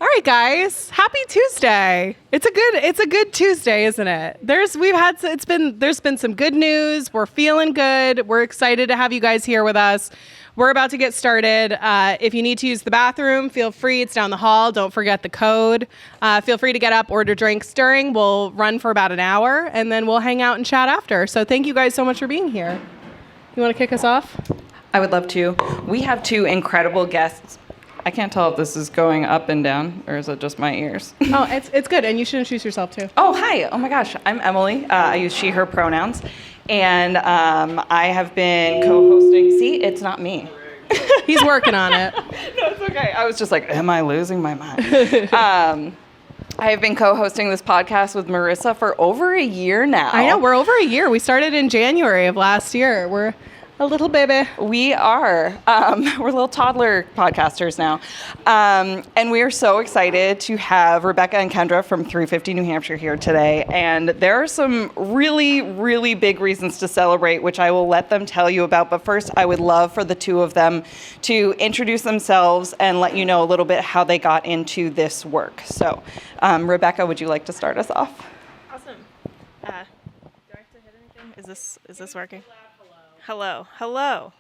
All right, guys. Happy Tuesday. It's a good Tuesday, isn't it? There's been some good news. We're feeling good. We're excited to have you guys here with us. We're about to get started. If you need to use the bathroom, feel free. It's down the hall. Don't forget the code. Feel free to get up, order drinks during. We'll run for about an hour, and then we'll hang out and chat after. So thank you guys so much for being here. You want to kick us off? I would love to. We have two incredible guests. I can't tell if this is going up and down, or is it just my ears? Oh, it's good, and you should introduce yourself, too. Oh, hi. Oh, my gosh. I'm Emily. I use she, her pronouns. And I have been co-hosting. See, it's not me. He's working on it. No, it's okay. I was just like, am I losing my mind? I have been co-hosting this podcast with Marissa for over a year now. I know. We're over a year. We started in January of last year. We're a little baby. We are. We're little toddler podcasters now. And we are so excited to have Rebecca and Kendra from 350 New Hampshire here today. And there are some really, really big reasons to celebrate, which I will let them tell you about. But first, I would love for the two of them to introduce themselves and let you know a little bit how they got into this work. So, Rebecca, would you like to start us off? Awesome. Do I have to hit anything? Is this working? Hello.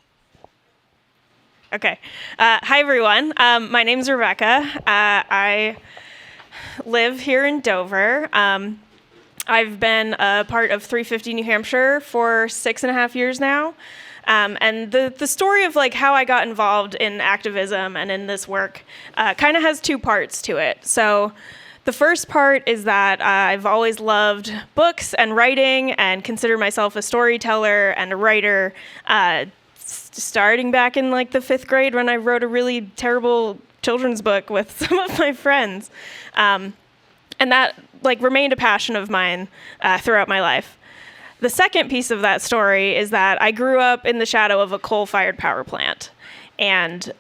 Okay. Hi, everyone. My name's Rebecca. I live here in Dover. I've been a part of 350 New Hampshire for 6.5 years now. And the story of like how I got involved in activism and in this work kind of has two parts to it. So the first part is that I've always loved books and writing and consider myself a storyteller and a writer, starting back in like the 5th grade when I wrote a really terrible children's book with some of my friends. And that like remained a passion of mine throughout my life. The second piece of that story is that I grew up in the shadow of a coal-fired power plant. And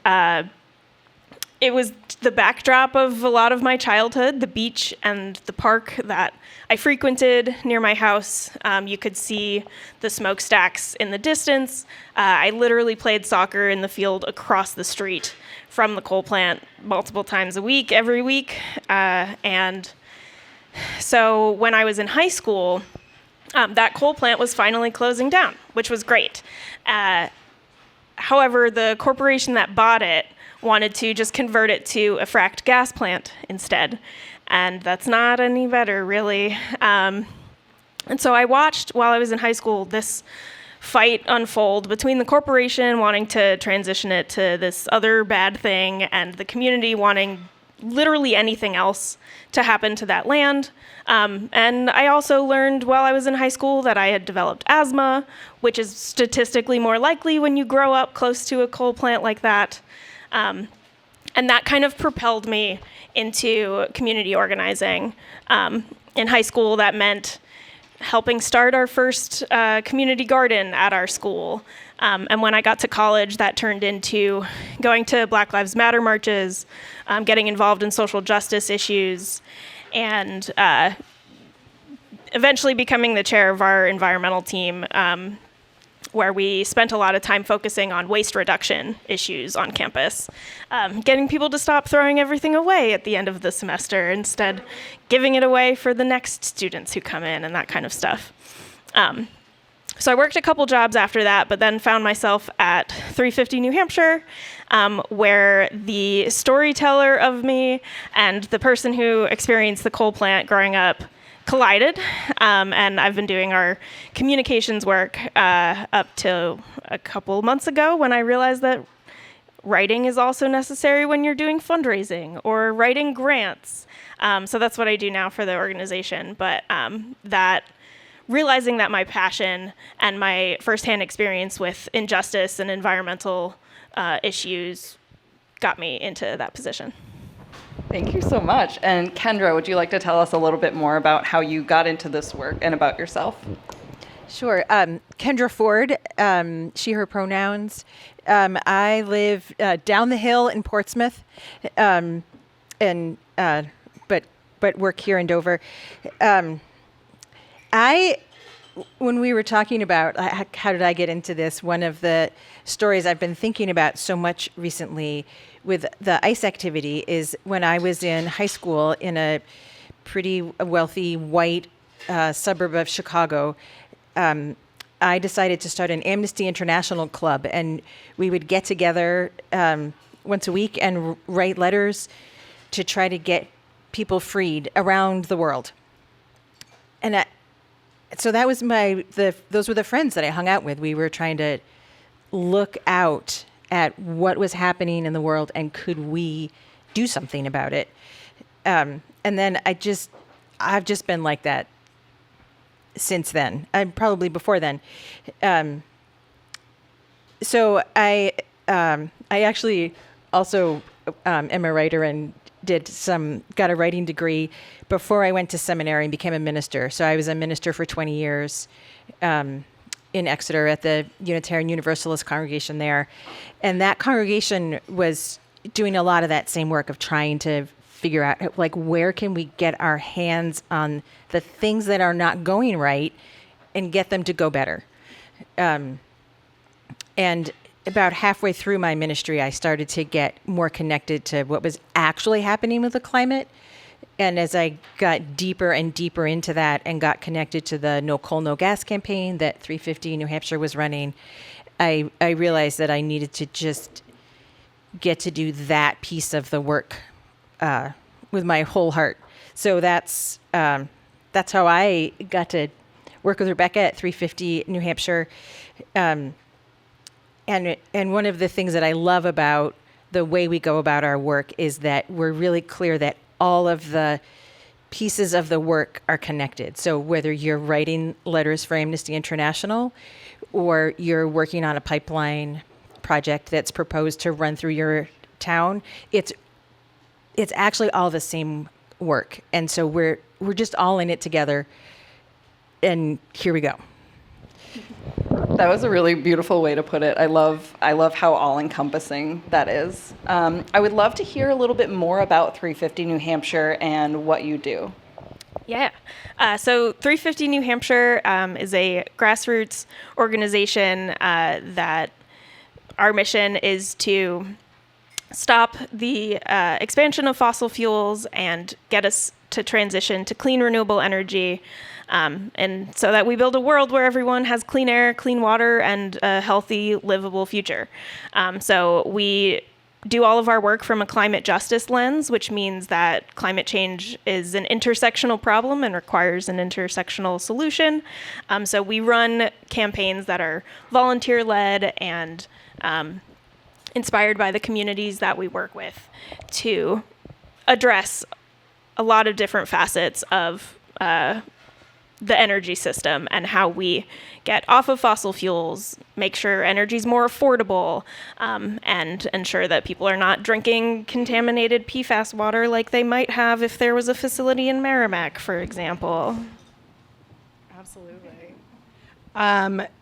it was the backdrop of a lot of my childhood, the beach and the park that I frequented near my house. You could see the smokestacks in the distance. I literally played soccer in the field across the street from the coal plant multiple times a week, every week. And so when I was in high school, that coal plant was finally closing down, which was great. However, the corporation that bought it wanted to just convert it to a fracked gas plant instead. And that's not any better, really. And so I watched, while I was in high school, this fight unfold between the corporation wanting to transition it to this other bad thing and the community wanting literally anything else to happen to that land. And I also learned while I was in high school that I had developed asthma, which is statistically more likely when you grow up close to a coal plant like that. And that kind of propelled me into community organizing. In high school, that meant helping start our first community garden at our school. And when I got to college, that turned into going to Black Lives Matter marches, getting involved in social justice issues, and eventually becoming the chair of our environmental team, where we spent a lot of time focusing on waste reduction issues on campus, getting people to stop throwing everything away at the end of the semester, instead giving it away for the next students who come in and that kind of stuff. So I worked a couple jobs after that, but then found myself at 350 New Hampshire, where the storyteller of me and the person who experienced the coal plant growing up collided, and I've been doing our communications work up to a couple months ago when I realized that writing is also necessary when you're doing fundraising or writing grants. So that's what I do now for the organization, but that realizing that my passion and my firsthand experience with injustice and environmental issues got me into that position. Thank you so much. And Kendra, would you like to tell us a little bit more about how you got into this work and about yourself? Sure. Kendra Ford, she, her pronouns. I live down the hill in Portsmouth, but work here in Dover. I when we were talking about how did I get into this, one of the stories I've been thinking about so much recently with the ice activity is when I was in high school in a pretty wealthy white suburb of Chicago. I decided to start an Amnesty International club, and we would get together once a week and write letters to try to get people freed around the world. And so that was those were the friends that I hung out with. We were trying to look out at what was happening in the world and could we do something about it. And then I've just been like that since then, and probably before then. So I actually also am a writer and got a writing degree before I went to seminary and became a minister. So I was a minister for 20 years in Exeter at the Unitarian Universalist congregation there. And that congregation was doing a lot of that same work of trying to figure out, like, where can we get our hands on the things that are not going right and get them to go better. And about halfway through my ministry, I started to get more connected to what was actually happening with the climate. And as I got deeper and deeper into that and got connected to the No Coal, No Gas campaign that 350 New Hampshire was running, I realized that I needed to just get to do that piece of the work with my whole heart. So that's how I got to work with Rebecca at 350 New Hampshire. And one of the things that I love about the way we go about our work is that we're really clear that all of the pieces of the work are connected. So whether you're writing letters for Amnesty International or you're working on a pipeline project that's proposed to run through your town, it's actually all the same work. And so we're just all in it together. And here we go. That was a really beautiful way to put it. I love how all-encompassing that is. I would love to hear a little bit more about 350 New Hampshire and what you do. Yeah. So 350 New Hampshire is a grassroots organization that our mission is to stop the expansion of fossil fuels and get us to transition to clean, renewable energy. And so that we build a world where everyone has clean air, clean water, and a healthy, livable future. So we do all of our work from a climate justice lens, which means that climate change is an intersectional problem and requires an intersectional solution. So we run campaigns that are volunteer-led and inspired by the communities that we work with to address a lot of different facets of the energy system and how we get off of fossil fuels, make sure energy is more affordable, and ensure that people are not drinking contaminated PFAS water like they might have if there was a facility in Merrimack, for example. Absolutely.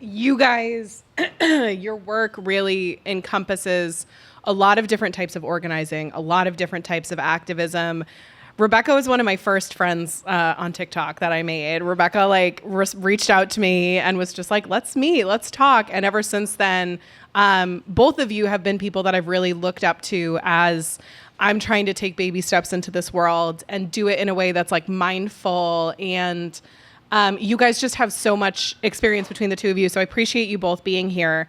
You guys, your work really encompasses a lot of different types of organizing, a lot of different types of activism. Rebecca was one of my first friends on TikTok that I made. Rebecca reached out to me and was just like, let's meet, let's talk. And ever since then, both of you have been people that I've really looked up to as I'm trying to take baby steps into this world and do it in a way that's like mindful. And you guys just have so much experience between the two of you. So I appreciate you both being here.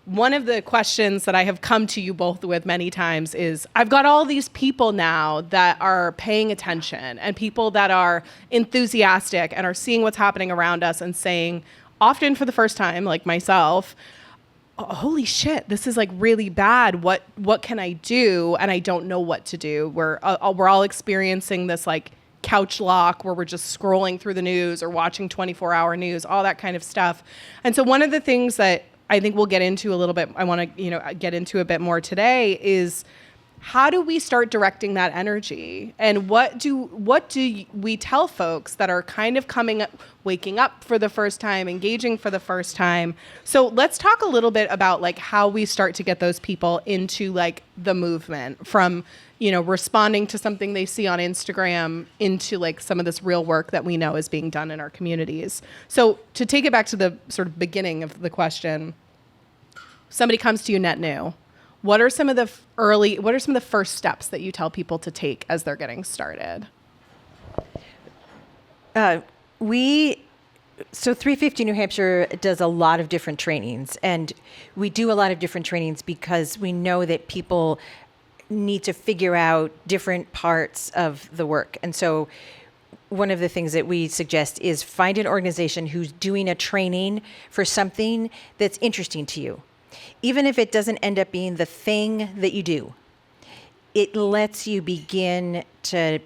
One of the questions that I have come to you both with many times is, I've got all these people now that are paying attention and people that are enthusiastic and are seeing what's happening around us and saying, often for the first time, like myself, oh, holy shit, this is like really bad. What can I do? And I don't know what to do. We're all experiencing this like couch lock where we're just scrolling through the news or watching 24-hour news, all that kind of stuff. And so one of the things that I think we'll get into a little bit, I want to, get into a bit more today is, how do we start directing that energy? And what do we tell folks that are kind of waking up for the first time, engaging for the first time? So let's talk a little bit about like how we start to get those people into like the movement, from responding to something they see on Instagram into like some of this real work that we know is being done in our communities. So to take it back to the sort of beginning of the question, somebody comes to you net new. What are some of the first steps that you tell people to take as they're getting started? So 350 New Hampshire does a lot of different trainings, and we do a lot of different trainings because we know that people need to figure out different parts of the work. And so one of the things that we suggest is find an organization who's doing a training for something that's interesting to you. Even if it doesn't end up being the thing that you do, it lets you begin to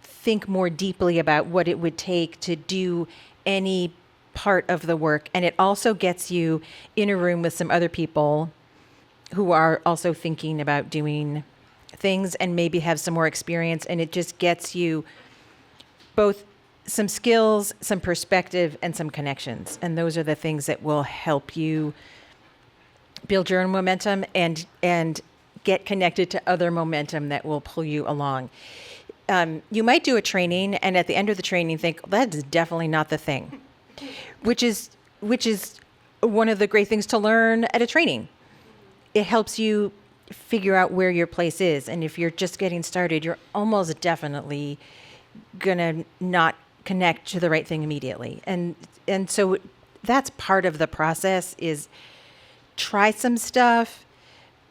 think more deeply about what it would take to do any part of the work. And it also gets you in a room with some other people who are also thinking about doing things and maybe have some more experience. And it just gets you both some skills, some perspective, and some connections. And those are the things that will help you build your own momentum and get connected to other momentum that will pull you along. You might do a training and at the end of the training think, that's definitely not the thing, which is one of the great things to learn at a training. It helps you figure out where your place is. And if you're just getting started, you're almost definitely going to not connect to the right thing immediately. And so that's part of the process is try some stuff,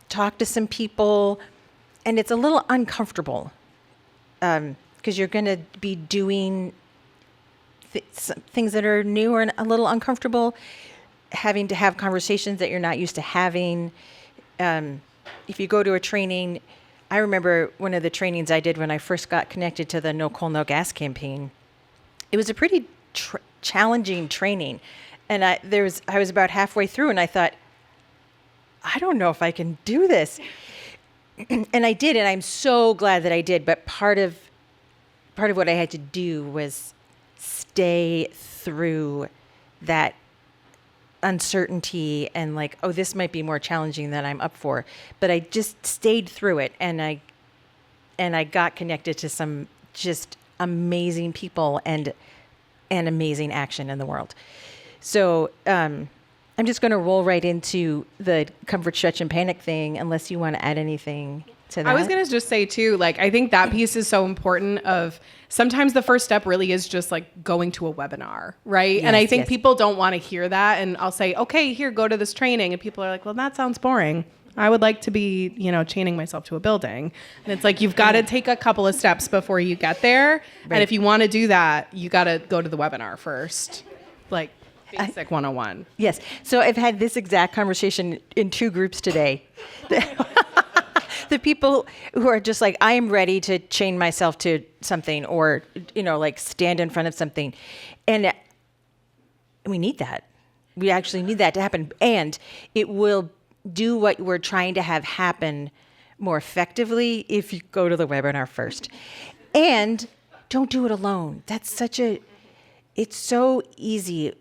talk to some people, and it's a little uncomfortable because you're going to be doing things that are new or a little uncomfortable, having to have conversations that you're not used to having. If you go to a training, I remember one of the trainings I did when I first got connected to the No Coal, No Gas campaign. It was a pretty challenging training. And I was about halfway through and I thought, I don't know if I can do this. And I did, and I'm so glad that I did. But part of what I had to do was stay through that uncertainty and like, oh, this might be more challenging than I'm up for. But I just stayed through it, and I got connected to some just amazing people and amazing action in the world. So I'm just going to roll right into the comfort, stretch, and panic thing, unless you want to add anything to that. I was going to just say too, like, I think that piece is so important of sometimes the first step really is just like going to a webinar, right? Yes, and I think yes. people don't want to hear that. And I'll say, okay, here, go to this training. And people are like, well, that sounds boring. I would like to be, chaining myself to a building. And it's like, you've got to take a couple of steps before you get there. Right. And if you want to do that, you got to go to the webinar first. Like, Basic 101. Yes. So I've had this exact conversation in 2 groups today. The people who are just like, I am ready to chain myself to something or, like stand in front of something. And we need that. We actually need that to happen. And it will do what we're trying to have happen more effectively if you go to the webinar first. And don't do it alone. It's so easy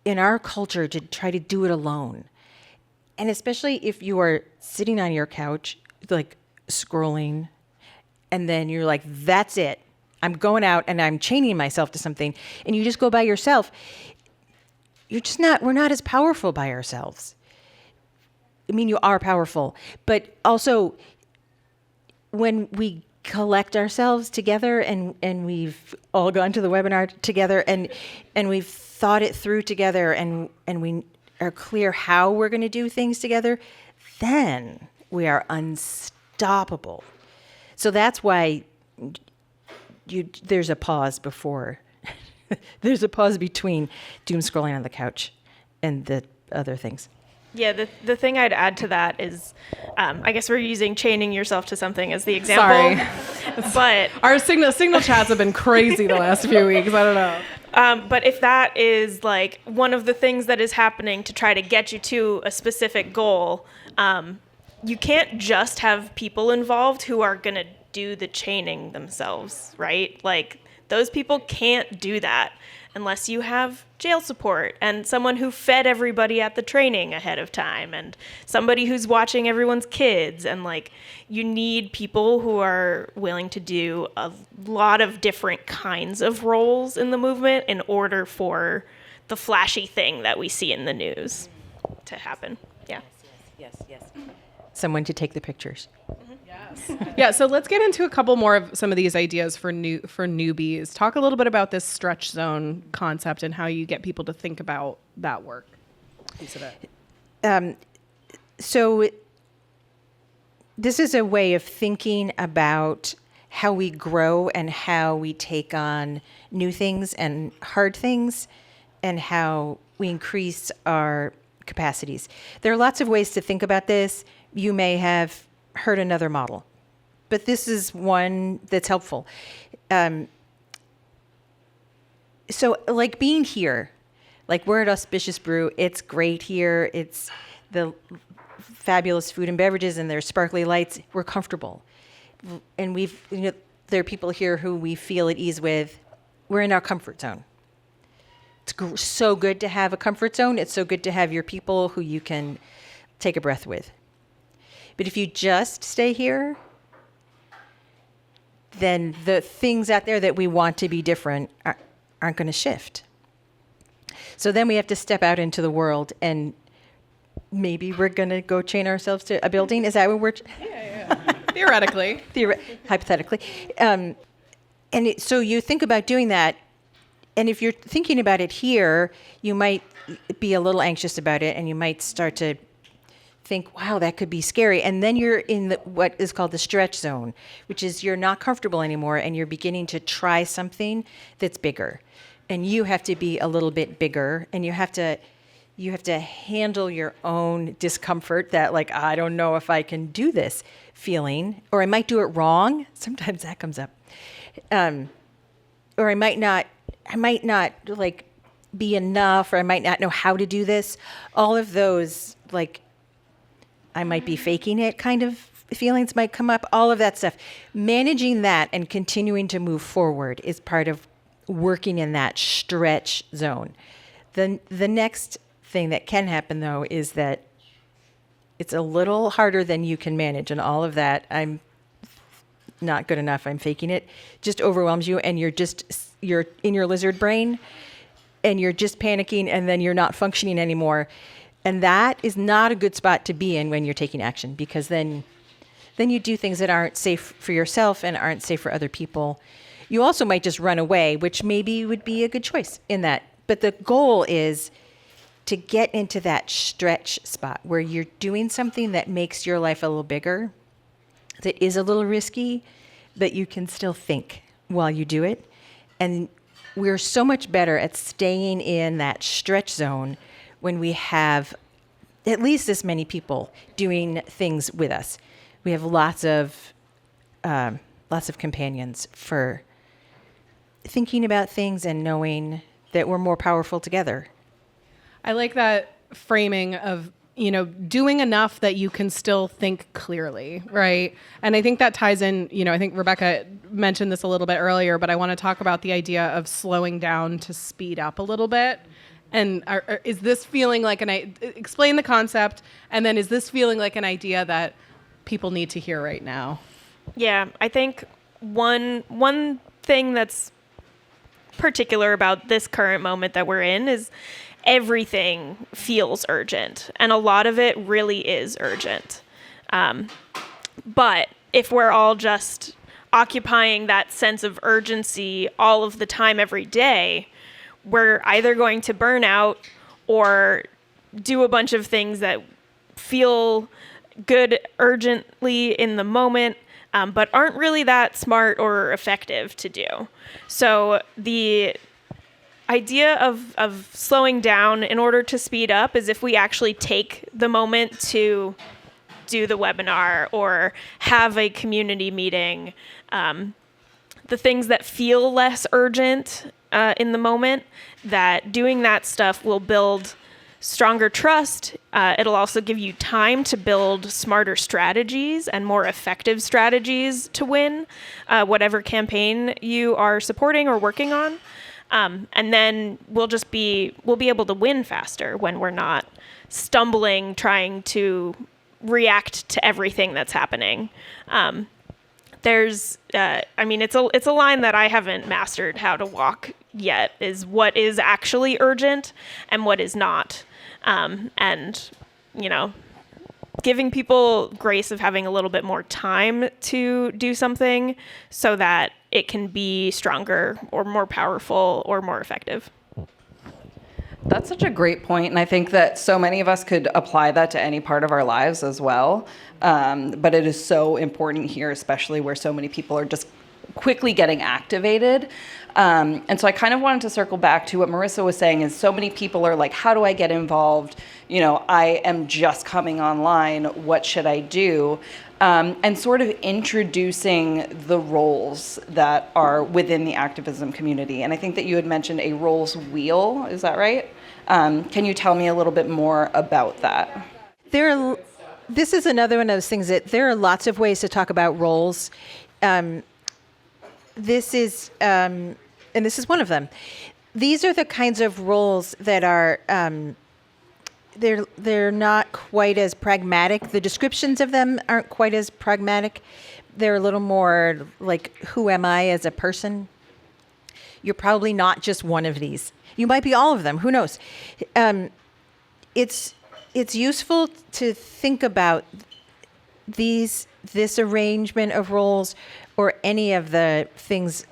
in our culture to try to do it alone. And especially if you are sitting on your couch, like scrolling, and then you're like, that's it. I'm going out and I'm chaining myself to something. And you just go by yourself. We're not as powerful by ourselves. I mean, you are powerful, but also when we collect ourselves together and we've all gone to the webinar together and we've thought it through together and we are clear how we're going to do things together, then we are unstoppable. So that's why there's a pause before. There's a pause between doom scrolling on the couch and the other things. Yeah, the thing I'd add to that is, I guess we're using chaining yourself to something as the example. Sorry. But our signal chats have been crazy the last few weeks. I don't know. But if that is like one of the things that is happening to try to get you to a specific goal, you can't just have people involved who are going to do the chaining themselves, right? Like, those people can't do that unless you have jail support and someone who fed everybody at the training ahead of time and somebody who's watching everyone's kids. And like, you need people who are willing to do a lot of different kinds of roles in the movement in order for the flashy thing that we see in the news to happen. Yeah. Yes. Someone to take the pictures. Yeah, so let's get into a couple more of some of these ideas for newbies. Talk a little bit about this stretch zone concept and how you get people to think about that work piece of it. So this is a way of thinking about how we grow and how we take on new things and hard things and how we increase our capacities. There are lots of ways to think about this. You may have heard another model, but this is one that's helpful. So like being here, like we're at Auspicious Brew, it's great here. It's the fabulous food and beverages and there's sparkly lights. We're comfortable. And there are people here who we feel at ease with. We're in our comfort zone. It's so good to have a comfort zone. It's so good to have your people who you can take a breath with. But if you just stay here, then the things out there that we want to be different aren't going to shift. So then we have to step out into the world, and maybe we're going to go chain ourselves to a building. Is that what we're... Yeah. Theoretically. Hypothetically. So you think about doing that, and if you're thinking about it here, you might be a little anxious about it, and you might start to think, wow, that could be scary. And then you're in what is called the stretch zone, which is you're not comfortable anymore and you're beginning to try something that's bigger. And you have to be a little bit bigger, and you have to handle your own discomfort that, like, I don't know if I can do this feeling, or I might do it wrong. Sometimes that comes up. Or I might not like be enough, or I might not know how to do this. All of those, like, I might be faking it kind of feelings might come up, all of that stuff. Managing that and continuing to move forward is part of working in that stretch zone. The next thing that can happen, though, is that it's a little harder than you can manage, and all of that, I'm not good enough, I'm faking it, just overwhelms you, and you're in your lizard brain, and you're just panicking, and then you're not functioning anymore. And that is not a good spot to be in when you're taking action, because then you do things that aren't safe for yourself and aren't safe for other people. You also might just run away, which maybe would be a good choice in that. But the goal is to get into that stretch spot where you're doing something that makes your life a little bigger, that is a little risky, but you can still think while you do it. And we're so much better at staying in that stretch zone when we have at least this many people doing things with us. We have lots of companions for thinking about things and knowing that we're more powerful together. I like that framing of, doing enough that you can still think clearly, right? And I think that ties in, I think Rebecca mentioned this a little bit earlier, but I want to talk about the idea of slowing down to speed up a little bit. And is this feeling like explain the concept, and then is this feeling like an idea that people need to hear right now? Yeah, I think one thing that's particular about this current moment that we're in is everything feels urgent, and a lot of it really is urgent. But if we're all just occupying that sense of urgency all of the time every day, we're either going to burn out or do a bunch of things that feel good urgently in the moment, but aren't really that smart or effective to do. So the idea of slowing down in order to speed up is if we actually take the moment to do the webinar or have a community meeting, the things that feel less urgent in the moment, that doing that stuff will build stronger trust. It'll also give you time to build smarter strategies and more effective strategies to win whatever campaign you are supporting or working on. And then we'll be able to win faster when we're not stumbling trying to react to everything that's happening. It's a line that I haven't mastered how to walk yet, is what is actually urgent and what is not. And, giving people grace of having a little bit more time to do something so that it can be stronger or more powerful or more effective. That's such a great point, and I think that so many of us could apply that to any part of our lives as well. But it is so important here, especially where so many people are just quickly getting activated. And so I kind of wanted to circle back to what Marissa was saying, is so many people are like, how do I get involved? I am just coming online. What should I do? And sort of introducing the roles that are within the activism community. And I think that you had mentioned a roles wheel. Is that right? Can you tell me a little bit more about that? This is another one of those things that there are lots of ways to talk about roles. This is one of them. These are the kinds of roles that are they're not quite as pragmatic. The descriptions of them aren't quite as pragmatic. They're a little more like, who am I as a person? You're probably not just one of these. You might be all of them. Who knows? It's useful to think about this arrangement of roles, or any of the things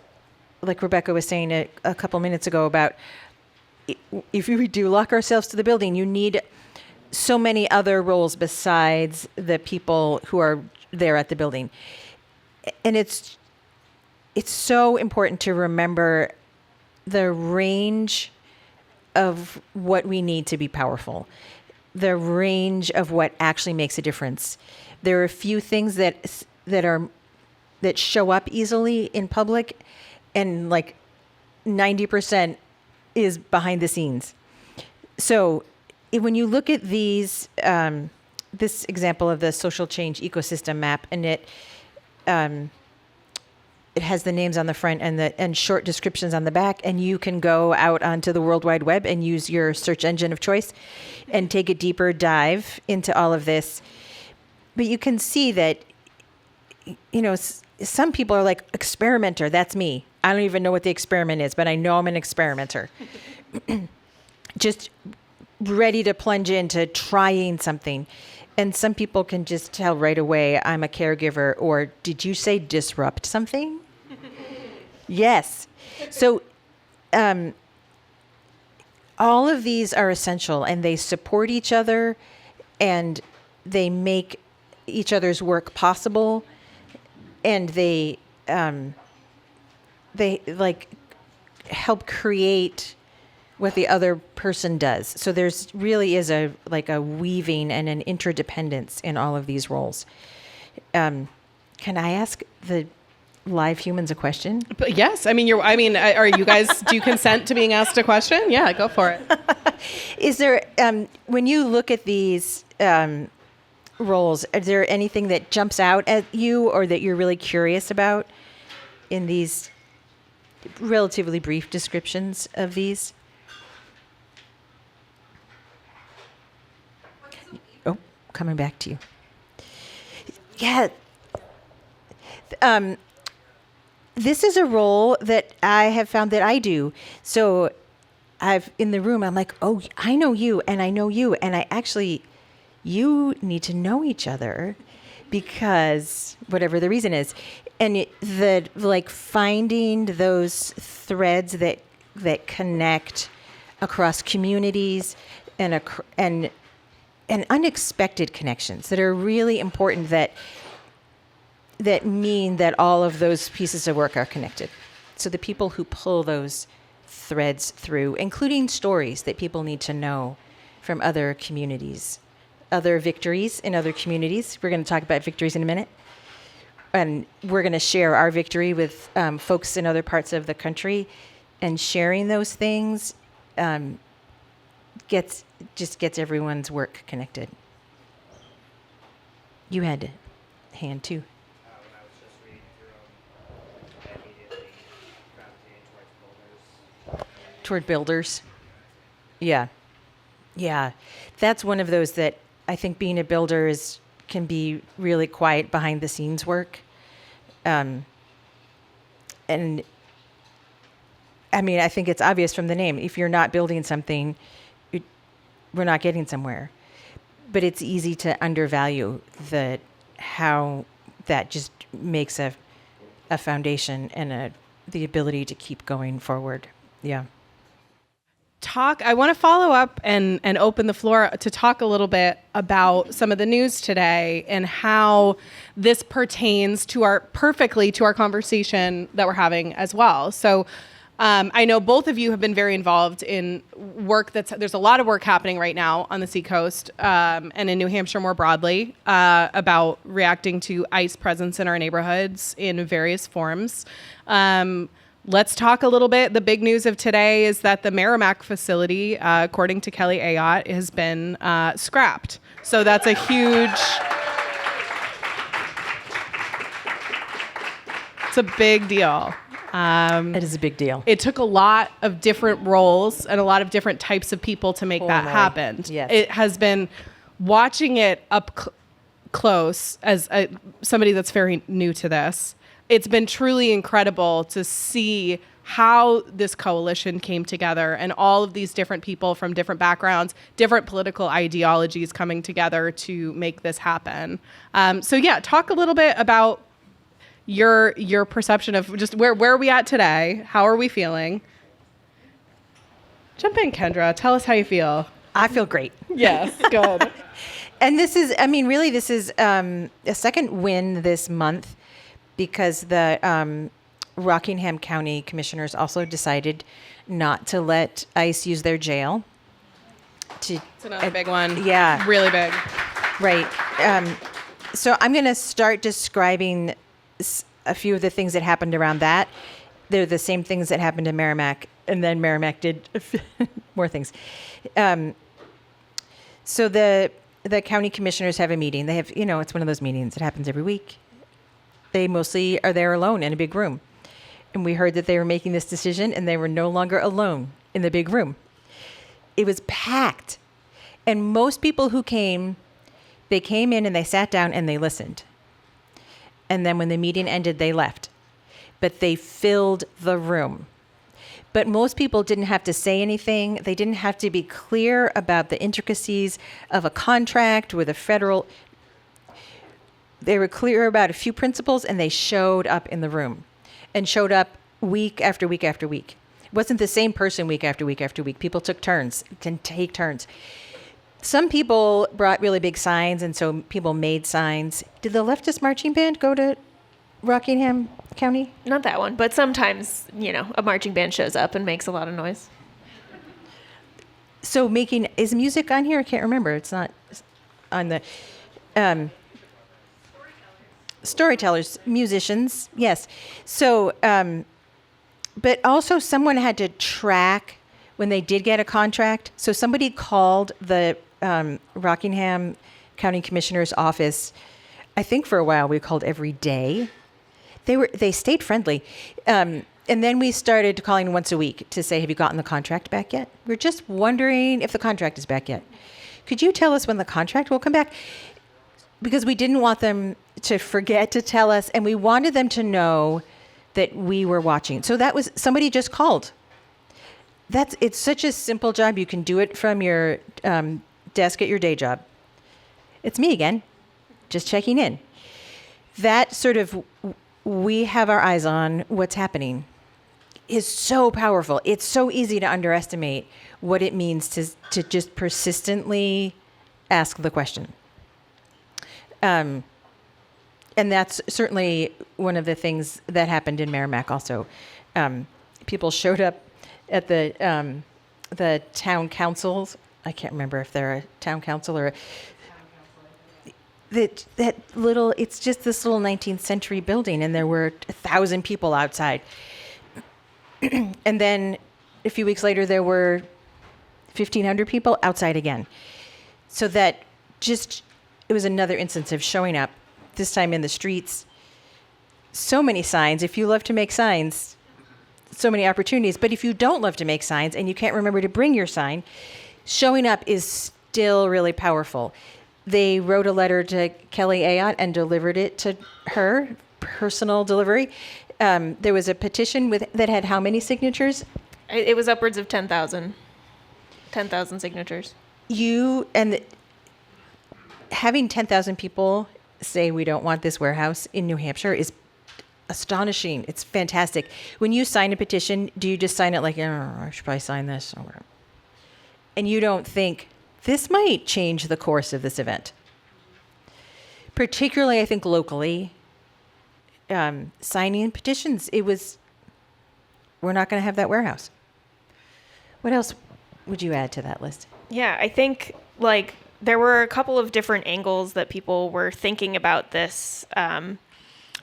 like Rebecca was saying a couple minutes ago about, if we do lock ourselves to the building, you need so many other roles besides the people who are there at the building. And it's so important to remember the range of what we need to be powerful, the range of what actually makes a difference. There are a few things that show up easily in public, and like 90% is behind the scenes. So when you look at these, this example of the social change ecosystem map, and it has the names on the front and short descriptions on the back, and you can go out onto the World Wide Web and use your search engine of choice and take a deeper dive into all of this. But you can see that, some people are like, experimenter, that's me. I don't even know what the experiment is, but I know I'm an experimenter. Just ready to plunge into trying something. And some people can just tell right away, I'm a caregiver, or did you say disrupt something? Yes. So all of these are essential, and they support each other, and they make each other's work possible, and they like help create what the other person does. So there's really is a weaving and an interdependence in all of these roles. Can I ask the live humans a question? But yes, are you guys, do you consent to being asked a question? Yeah, go for it. Is there, when you look at these roles, is there anything that jumps out at you or that you're really curious about in these relatively brief descriptions of these? Oh, coming back to you. Yeah. This is a role that I have found that I do. So in the room, I'm like, oh, I know you and I know you. And you need to know each other because whatever the reason is. And finding those threads that connect across communities and unexpected connections that are really important, that mean that all of those pieces of work are connected. So the people who pull those threads through, including stories that people need to know from other communities, other victories in other communities. We're going to talk about victories in a minute. And we're going to share our victory with folks in other parts of the country. And sharing those things gets everyone's work connected. You had a hand too. When I was just reading through them, I immediately gravitated Toward builders. Yeah. Yeah. That's one of those that I think being a builder can be really quiet behind the scenes work. And I mean, I think it's obvious from the name. If you're not building something, we're not getting somewhere. But it's easy to undervalue how that just makes a foundation and the ability to keep going forward. Yeah. I want to follow up and open the floor to talk a little bit about some of the news today and how this pertains perfectly to our conversation that we're having as well. So I know both of you have been very involved in work there's a lot of work happening right now on the Seacoast and in New Hampshire more broadly about reacting to ICE presence in our neighborhoods in various forms. Let's talk a little bit. The big news of today is that the Merrimack facility, according to Kelly Ayotte, has been scrapped. So that's a huge... It's a big deal. It is a big deal. It took a lot of different roles and a lot of different types of people to make that happen. Yes. It has been watching it up close as somebody that's very new to this. It's been truly incredible to see how this coalition came together and all of these different people from different backgrounds, different political ideologies coming together to make this happen. So yeah, talk a little bit about your perception of just where are we at today? How are we feeling? Jump in, Kendra. Tell us how you feel. I feel great. Yes, good. And this is a second win this month because the Rockingham County commissioners also decided not to let ICE use their jail. It's another big one. Yeah. Really big. Right. So I'm going to start describing a few of the things that happened around that. They're the same things that happened in Merrimack, and then Merrimack did more things. So the county commissioners have a meeting. They have, it's one of those meetings that happens every week. They mostly are there alone in a big room. And we heard that they were making this decision, and they were no longer alone in the big room. It was packed. And most people who came, they came in and they sat down and they listened. And then when the meeting ended, they left. But they filled the room. But most people didn't have to say anything. They didn't have to be clear about the intricacies of a contract with a federal. They were clear about a few principles, and they showed up in the room and showed up week after week after week. It wasn't the same person week after week after week. People took turns, can take turns. Some people brought really big signs, and so people made signs. Did the leftist marching band go to Rockingham County? Not that one, but sometimes, a marching band shows up and makes a lot of noise. So is music on here? I can't remember. It's not on the... Storytellers, musicians, yes. So, but also someone had to track when they did get a contract. So somebody called the Rockingham County Commissioner's office. I think for a while we called every day. They stayed friendly. And then we started calling once a week to say, have you gotten the contract back yet? We're just wondering if the contract is back yet. Could you tell us when the contract will come back? Because we didn't want them to forget to tell us, and we wanted them to know that we were watching. So that was, somebody just called. It's such a simple job. You can do it from your desk at your day job. It's me again, just checking in. That sort of, we have our eyes on what's happening, is so powerful. It's so easy to underestimate what it means to just persistently ask the question. And that's certainly one of the things that happened in Merrimack also. People showed up at the town councils. I can't remember if they're a town council or it's just this little 19th century building, and there were 1,000 people outside. And then a few weeks later, there were 1,500 people, outside again. So that it was another instance of showing up, this time in the streets. So many signs. If you love to make signs, so many opportunities. But if you don't love to make signs and you can't remember to bring your sign, showing up is still really powerful. They wrote a letter to Kelly Ayotte and delivered it to her, personal delivery. There was a petition that had how many signatures? It was upwards of 10,000 signatures. Having 10,000 people say we don't want this warehouse in New Hampshire is astonishing. It's fantastic. When you sign a petition, do you just sign it like, oh, I should probably sign this? And you don't think, this might change the course of this event. Particularly, I think, locally, signing petitions, we're not going to have that warehouse. What else would you add to that list? Yeah, I think there were a couple of different angles that people were thinking about this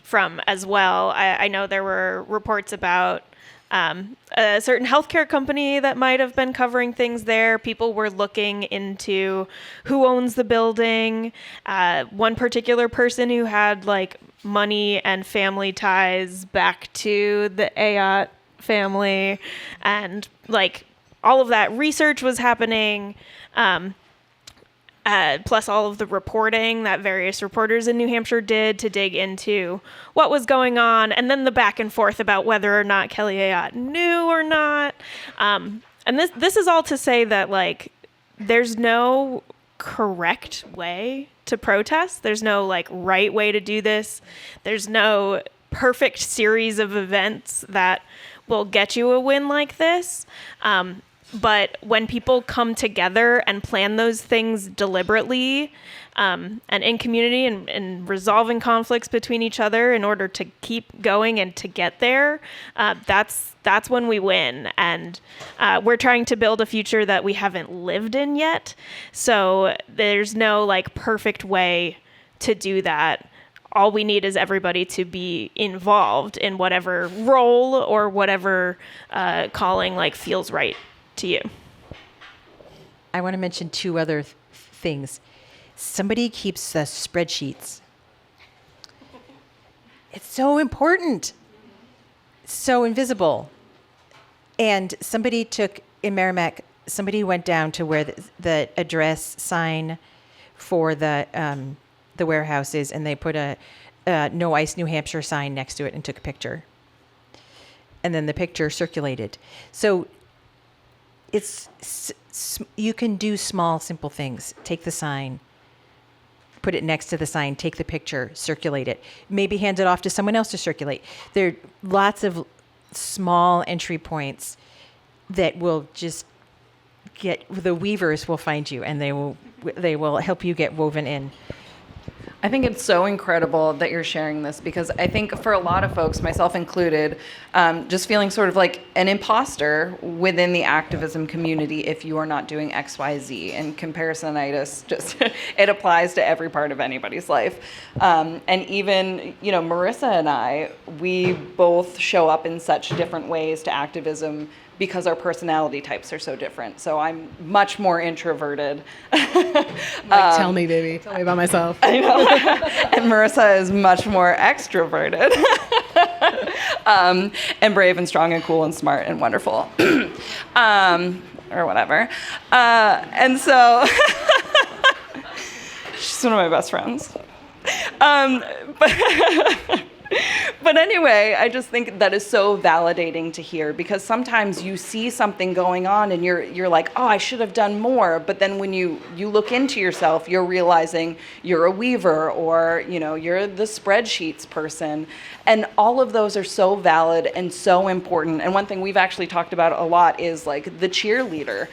from as well. I know there were reports about a certain healthcare company that might have been covering things there. People were looking into who owns the building. One particular person who had money and family ties back to the Ayotte family, and all of that research was happening. Plus all of the reporting that various reporters in New Hampshire did to dig into what was going on, and then the back and forth about whether or not Kelly Ayotte knew or not. And this is all to say that there's no correct way to protest. There's no right way to do this. There's no perfect series of events that will get you a win like this. But when people come together and plan those things deliberately, and in community and resolving conflicts between each other in order to keep going and to get there, that's when we win. And we're trying to build a future that we haven't lived in yet. So there's no perfect way to do that. All we need is everybody to be involved in whatever role or whatever calling feels right to you. I want to mention two other things. Somebody keeps spreadsheets. It's so important, so invisible. And somebody in Merrimack, somebody went down to where the address sign for the warehouse is, and they put a No Ice New Hampshire sign next to it and took a picture. And then the picture circulated. So you can do small, simple things. Take the sign, put it next to the sign, take the picture, circulate it. Maybe hand it off to someone else to circulate. There are lots of small entry points that will just the weavers will find you, and they will help you get woven in. I think it's so incredible that you're sharing this, because I think for a lot of folks, myself included, just feeling sort of like an imposter within the activism community if you are not doing X, Y, Z. And comparisonitis just it applies to every part of anybody's life. And even, Marissa and I, we both show up in such different ways to activism because our personality types are so different. So I'm much more introverted. Tell me, baby. Tell me about myself. I know. And Marissa is much more extroverted. And brave and strong and cool and smart and wonderful. Or whatever. And so she's one of my best friends. But anyway, I just think that is so validating to hear, because sometimes you see something going on and you're like, oh, I should have done more. But then when you look into yourself, you're realizing you're a weaver, or you're the spreadsheets person. And all of those are so valid and so important. And one thing we've actually talked about a lot is the cheerleader.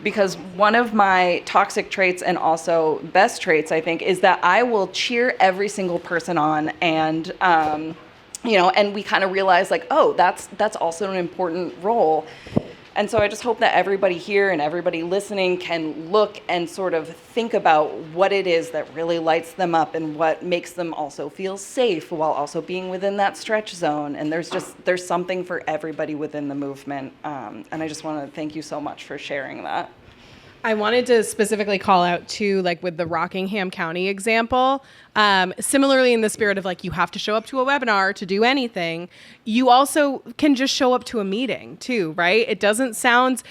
Because one of my toxic traits and also best traits, I think, is that I will cheer every single person on, and and we kind of realize oh, that's also an important role. And so I just hope that everybody here and everybody listening can look and sort of think about what it is that really lights them up and what makes them also feel safe while also being within that stretch zone. And there's something for everybody within the movement. And I just want to thank you so much for sharing that. I wanted to specifically call out too, like with the Rockingham County example, similarly in the spirit of like, you have to show up to a webinar to do anything. You also can just show up to a meeting too, right? It doesn't sound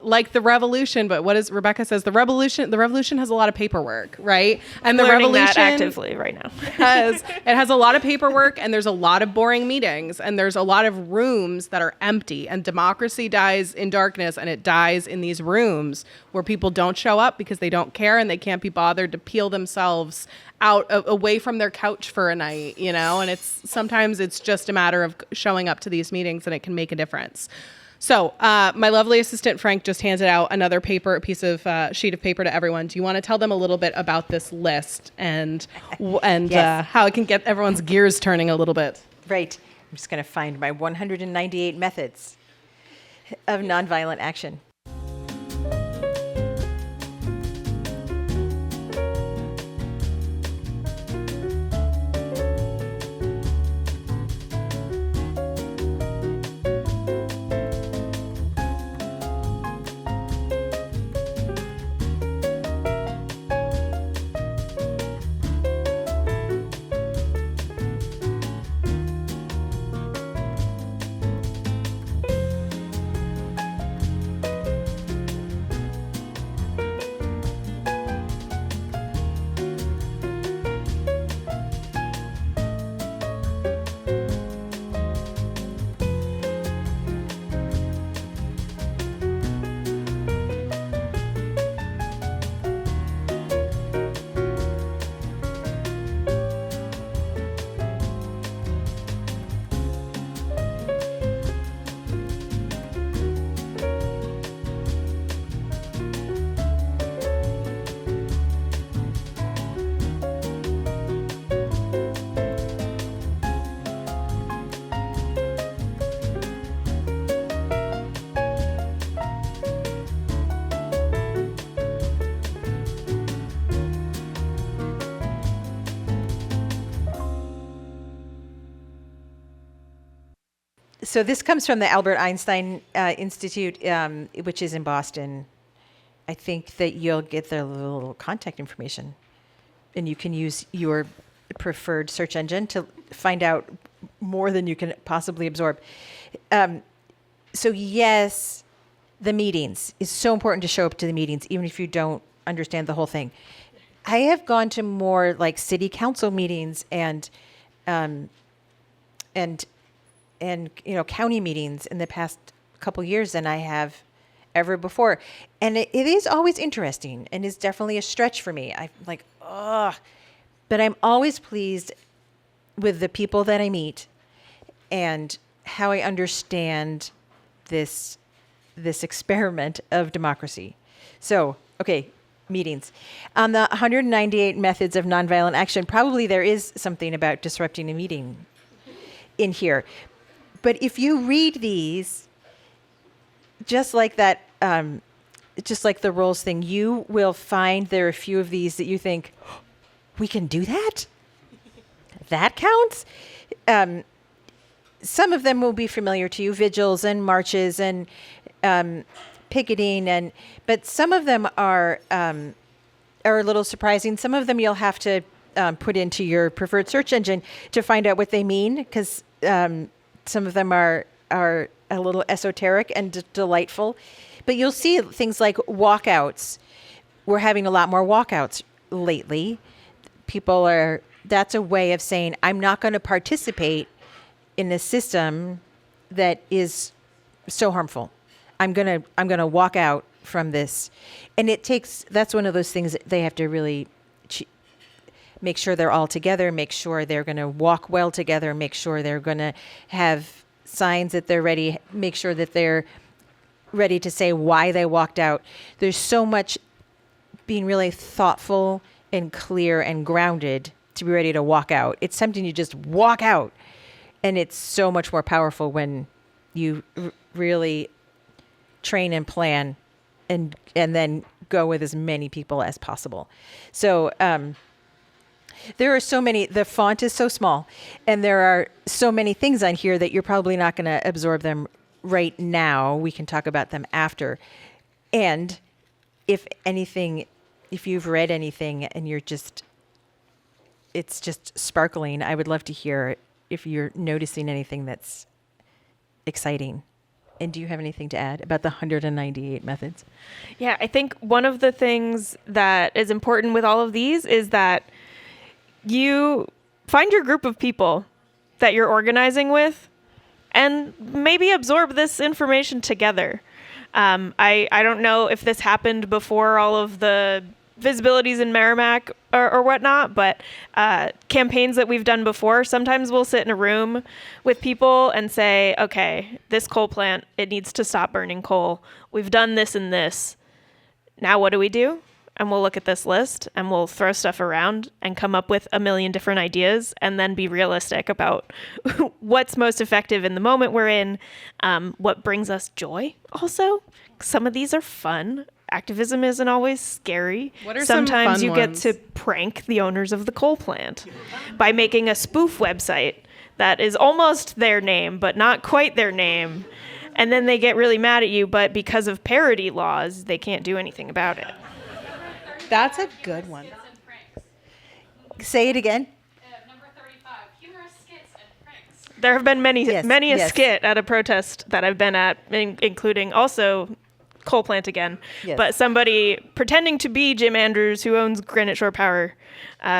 like the revolution, but what is Rebecca says, the revolution has a lot of paperwork, right? And the Learning revolution that actively right now. has a lot of paperwork, and there's a lot of boring meetings, and there's a lot of rooms that are empty, and democracy dies in darkness, and it dies in these rooms where people don't show up because they don't care and they can't be bothered to peel themselves out away from their couch for a night, you know? And sometimes it's just a matter of showing up to these meetings, and it can make a difference. So my lovely assistant, Frank, just handed out another sheet of paper to everyone. Do you want to tell them a little bit about this list and Yes. how it can get everyone's gears turning a little bit? Right. I'm just going to find my 198 methods of nonviolent action. So this comes from the Albert Einstein Institute, which is in Boston. I think that you'll get their little contact information, and you can use your preferred search engine to find out more than you can possibly absorb. So yes, the meetings. It's so important to show up to the meetings, even if you don't understand the whole thing. I have gone to more like city council meetings and county meetings in the past couple years than I have ever before. And it is always interesting and is definitely a stretch for me. I'm like, but I'm always pleased with the people that I meet and how I understand this experiment of democracy. So, okay, meetings. On the 198 methods of nonviolent action, probably there is something about disrupting a meeting in here. But if you read these, just like that, just like the roles thing, you will find there are a few of these that you think, we can do that? That counts? Some of them will be familiar to you, vigils and marches and picketing, but some of them are a little surprising. Some of them you'll have to put into your preferred search engine to find out what they mean, because some of them are a little esoteric and delightful. But you'll see things like walkouts. We're having a lot more walkouts lately. That's a way of saying, I'm not going to participate in a system that is so harmful. I'm going to walk out from this. And that's one of those things that they have to really make sure they're all together, make sure they're going to walk well together, make sure they're going to have signs that they're ready, make sure that they're ready to say why they walked out. There's so much being really thoughtful and clear and grounded to be ready to walk out. It's something you just walk out. And it's so much more powerful when you really train and plan and then go with as many people as possible. So there are so many, the font is so small, and there are so many things on here that you're probably not going to absorb them right now. We can talk about them after. And if anything, if you've read anything and it's just sparkling, I would love to hear if you're noticing anything that's exciting. And do you have anything to add about the 198 methods? Yeah, I think one of the things that is important with all of these is that you find your group of people that you're organizing with and maybe absorb this information together. I don't know if this happened before all of the visibilities in Merrimack or whatnot, but campaigns that we've done before, sometimes we'll sit in a room with people and say, okay, this coal plant, it needs to stop burning coal. We've done this and this. Now what do? And we'll look at this list and we'll throw stuff around and come up with a million different ideas and then be realistic about what's most effective in the moment we're in, what brings us joy also. Some of these are fun. Activism isn't always scary. What are some Sometimes fun you get ones? to prank the owners of the coal plant by making a spoof website that is almost their name, but not quite their name. And then they get really mad at you, but because of parody laws, they can't do anything about it. That's a good one. Say it again. Number 35, humorous skits and pranks. There have been many Yes, a yes. skit at a protest that I've been at, including also coal plant again, Yes. but somebody pretending to be Jim Andrews, who owns Granite Shore Power,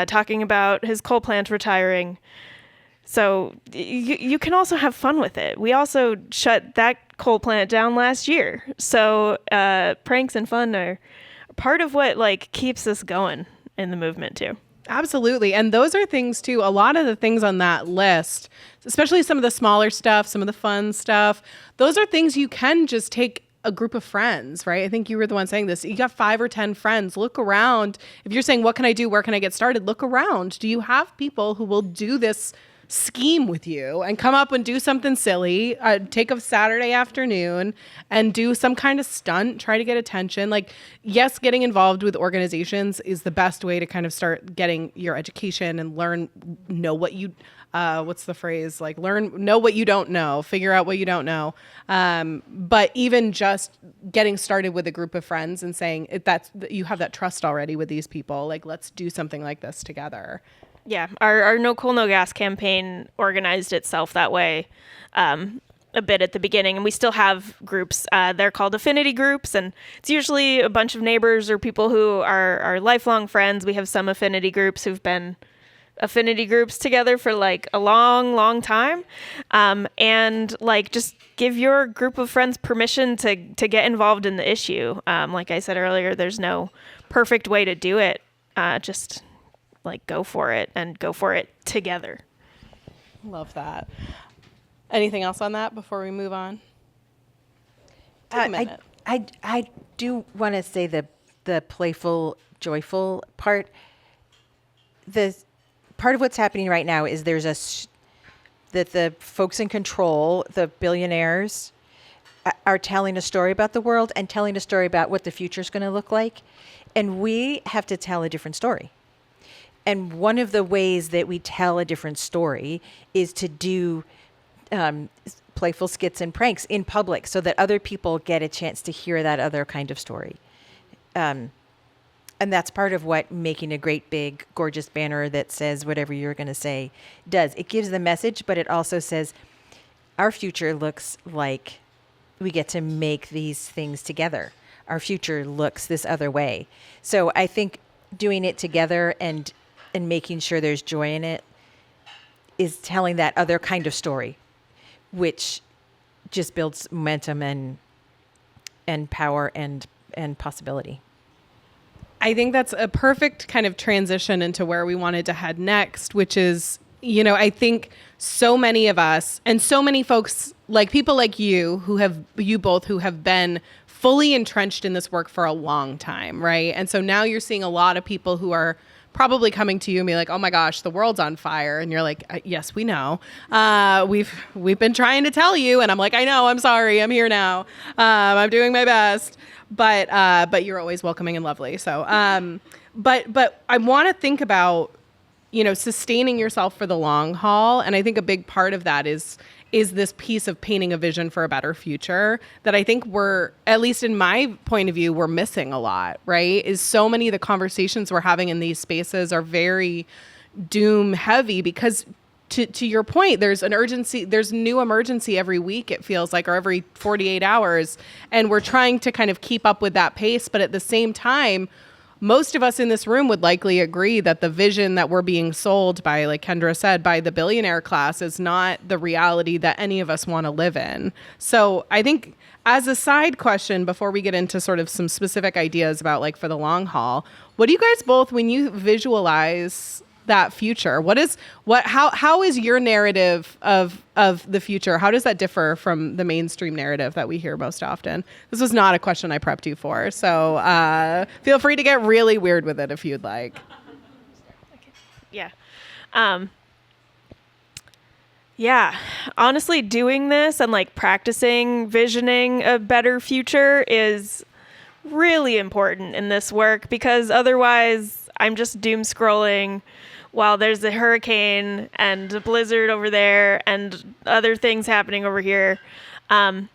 talking about his coal plant retiring. So you can also have fun with it. We also shut that coal plant down last year. So pranks and fun are part of what keeps us going in the movement too. Absolutely. And those are things too. A lot of the things on that list, especially some of the smaller stuff, some of the fun stuff, those are things you can just take a group of friends, right? I think you were the one saying this. You got 5 or 10 friends. Look around. If you're saying, what can I do? Where can I get started? Look around. Do you have people who will do this scheme with you and come up and do something silly, take a Saturday afternoon and do some kind of stunt, try to get attention? Yes, getting involved with organizations is the best way to kind of start getting your education and know what you, what's the phrase? Know what you don't know, figure out what you don't know. But even just getting started with a group of friends and saying you have that trust already with these people, let's do something like this together. Yeah, our No Coal, No Gas campaign organized itself that way a bit at the beginning, and we still have groups. They're called affinity groups, and it's usually a bunch of neighbors or people who are lifelong friends. We have some affinity groups who've been affinity groups together for a long, long time, and just give your group of friends permission to get involved in the issue. Like I said earlier, there's no perfect way to do it. Just go for it and go for it together. Love that. Anything else on that before we move on? Take a minute. I do want to say the playful, joyful part. The part of what's happening right now is that the folks in control, the billionaires, are telling a story about the world and telling a story about what the future is going to look like, and we have to tell a different story. And one of the ways that we tell a different story is to do playful skits and pranks in public so that other people get a chance to hear that other kind of story. And that's part of what making a great big gorgeous banner that says whatever you're going to say does. It gives the message, but it also says our future looks like we get to make these things together. Our future looks this other way. So I think doing it together and making sure there's joy in it is telling that other kind of story, which just builds momentum and power and possibility. I think that's a perfect kind of transition into where we wanted to head next, which is, I think so many of us and so many folks, people like you both who have been fully entrenched in this work for a long time, right? And so now you're seeing a lot of people who are probably coming to you and be like, oh my gosh, the world's on fire. And you're like, yes, we know. We've been trying to tell you. And I'm like, I know, I'm sorry. I'm here now. I'm doing my best. But you're always welcoming and lovely. So, but I want to think about, sustaining yourself for the long haul. And I think a big part of that is this piece of painting a vision for a better future that I think we're, at least in my point of view, we're missing a lot, right? Is so many of the conversations we're having in these spaces are very doom heavy because to your point, there's an urgency, there's new emergency every week, it feels like, or every 48 hours. And we're trying to kind of keep up with that pace. But at the same time, most of us in this room would likely agree that the vision that we're being sold by, like Kendra said, by the billionaire class is not the reality that any of us want to live in. So I think as a side question, before we get into sort of some specific ideas about like for the long haul, what do you guys both, when you visualize that future, how is your narrative of the future? How does that differ from the mainstream narrative that we hear most often? This was not a question I prepped you for, so feel free to get really weird with it if you'd like. Yeah. Yeah, honestly, doing this and like practicing visioning a better future is really important in this work, because otherwise I'm just doom scrolling while there's a hurricane and a blizzard over there and other things happening over here. One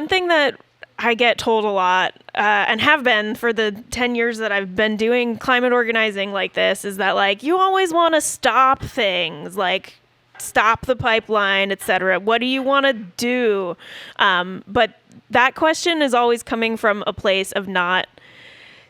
thing that I get told a lot, and have been for the 10 years that I've been doing climate organizing like this, is that like, you always want to stop things, like stop the pipeline, etc. What do you want to do? But that question is always coming from a place of not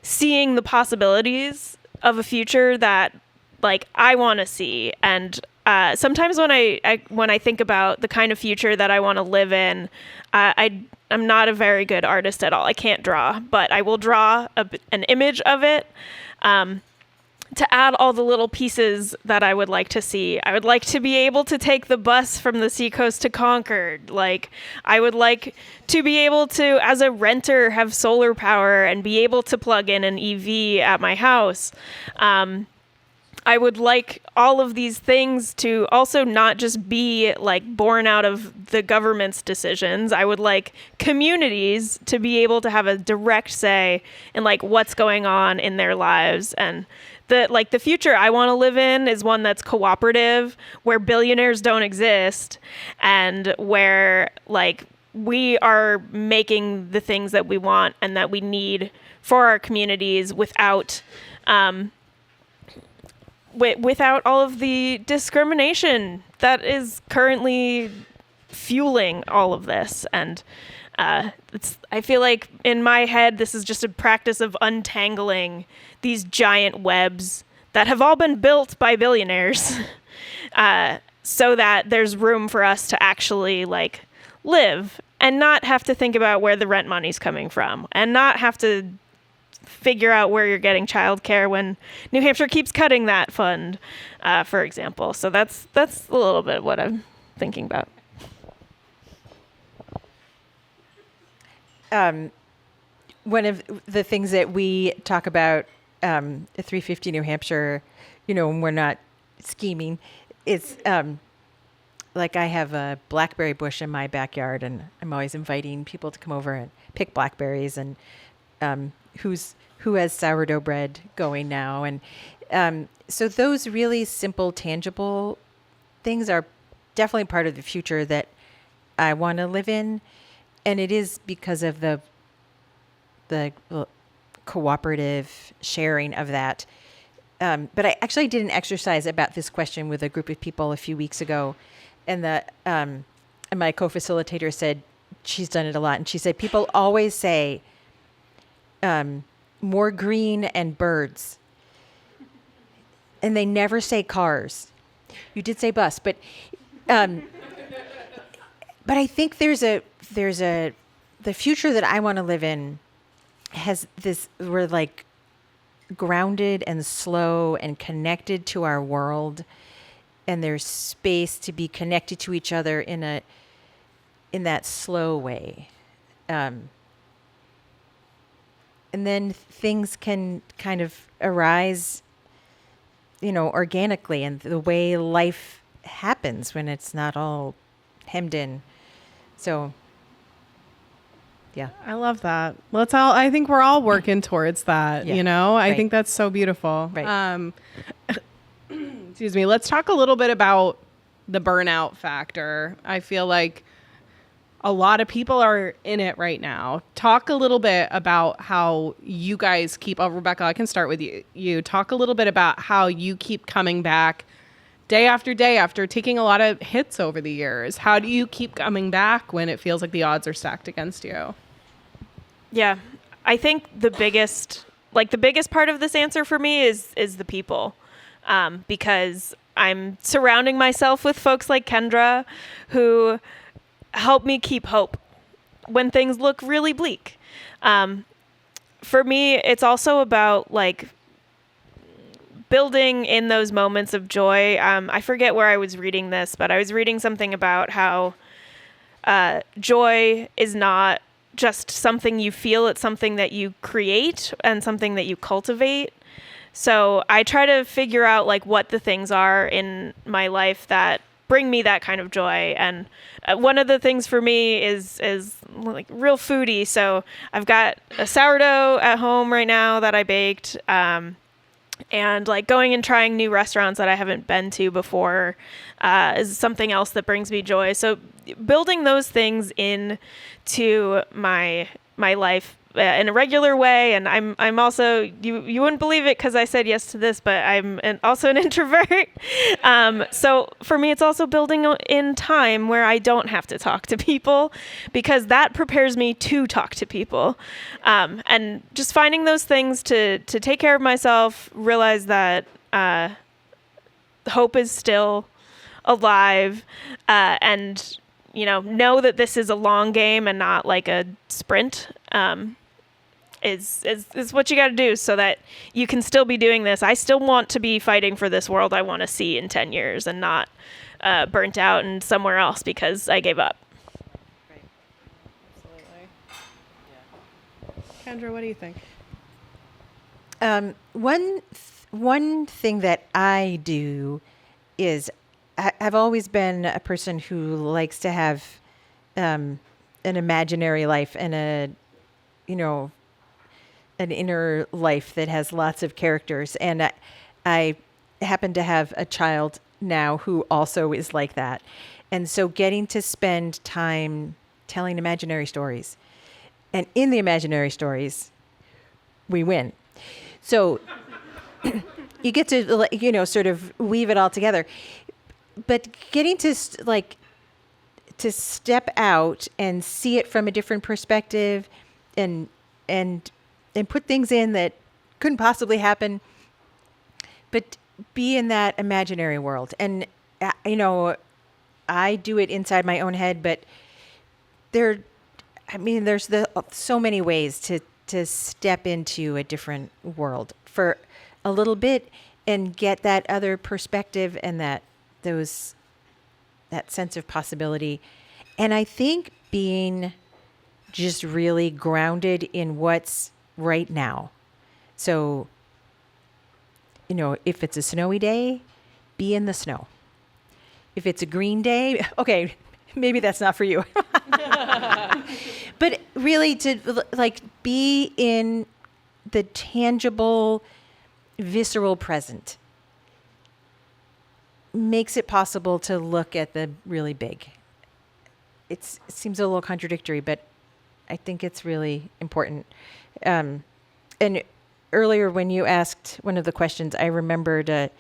seeing the possibilities of a future that like I want to see. And sometimes when I think about the kind of future that I want to live in, I'm not a very good artist at all. I can't draw, but I will draw an image of it to add all the little pieces that I would like to see. I would like to be able to take the bus from the seacoast to Concord. Like, I would like to be able to, as a renter, have solar power and be able to plug in an EV at my house. I would like all of these things to also not just be like born out of the government's decisions. I would like communities to be able to have a direct say in like what's going on in their lives. And the future I want to live in is one that's cooperative, where billionaires don't exist, and where like we are making the things that we want and that we need for our communities without without all of the discrimination that is currently fueling all of this. And I feel like in my head, this is just a practice of untangling these giant webs that have all been built by billionaires so that there's room for us to actually like live and not have to think about where the rent money's coming from, and not have to figure out where you're getting childcare when New Hampshire keeps cutting that fund, for example. So that's a little bit what I'm thinking about. One of the things that we talk about at 350 New Hampshire, when we're not scheming, is like I have a blackberry bush in my backyard, and I'm always inviting people to come over and pick blackberries, and who has sourdough bread going now. And so those really simple, tangible things are definitely part of the future that I want to live in. And it is because of the cooperative sharing of that. But I actually did an exercise about this question with a group of people a few weeks ago. And and my co-facilitator said, she's done it a lot. And she said, people always say, more green and birds. And they never say cars. You did say bus, but I think the future that I want to live in has this, we're like grounded and slow and connected to our world, and there's space to be connected to each other in that slow way. then things can kind of arise, organically, and the way life happens when it's not all hemmed in. So, yeah. I love that. I think we're all working towards that, Yeah. I Right. think that's so beautiful. Right. Excuse me. Let's talk a little bit about the burnout factor. I feel like a lot of people are in it right now. Talk a little bit about how you guys keep, Rebecca, I can start with you. Talk a little bit about how you keep coming back day after taking a lot of hits over the years. How do you keep coming back when it feels like the odds are stacked against you? Yeah, I think the biggest part of this answer for me is the people, because I'm surrounding myself with folks like Kendra who help me keep hope when things look really bleak. For me, it's also about building in those moments of joy. I forget where I was reading this, but I was reading something about how joy is not just something you feel, it's something that you create and something that you cultivate. So I try to figure out what the things are in my life that bring me that kind of joy. And one of the things for me is real foodie. So I've got a sourdough at home right now that I baked. And going and trying new restaurants that I haven't been to before is something else that brings me joy. So building those things into my life in a regular way. And I'm also, you wouldn't believe it because I said yes to this, but I'm also an introvert. So for me, it's also building in time where I don't have to talk to people, because that prepares me to talk to people. And just finding those things to take care of myself, realize that hope is still alive, and know that this is a long game and not like a sprint. Is what you got to do so that you can still be doing this. I still want to be fighting for this world I want to see in 10 years and not burnt out and somewhere else because I gave up. Right. Absolutely. Yeah. Kendra, what do you think? One thing that I do is I've always been a person who likes to have an imaginary life and an inner life that has lots of characters. And I happen to have a child now who also is like that. And so getting to spend time telling imaginary stories. And in the imaginary stories, we win. So you get to, sort of weave it all together. But getting to to step out and see it from a different perspective and put things in that couldn't possibly happen, but be in that imaginary world. And, I do it inside my own head, but there's so many ways to step into a different world for a little bit and get that other perspective and that sense of possibility. And I think being just really grounded in what's right now. So, if it's a snowy day, be in the snow. If it's a green day, okay, maybe that's not for you. But really to be in the tangible, visceral present makes it possible to look at the really big. It seems a little contradictory, but I think it's really important. And earlier when you asked one of the questions, I remembered a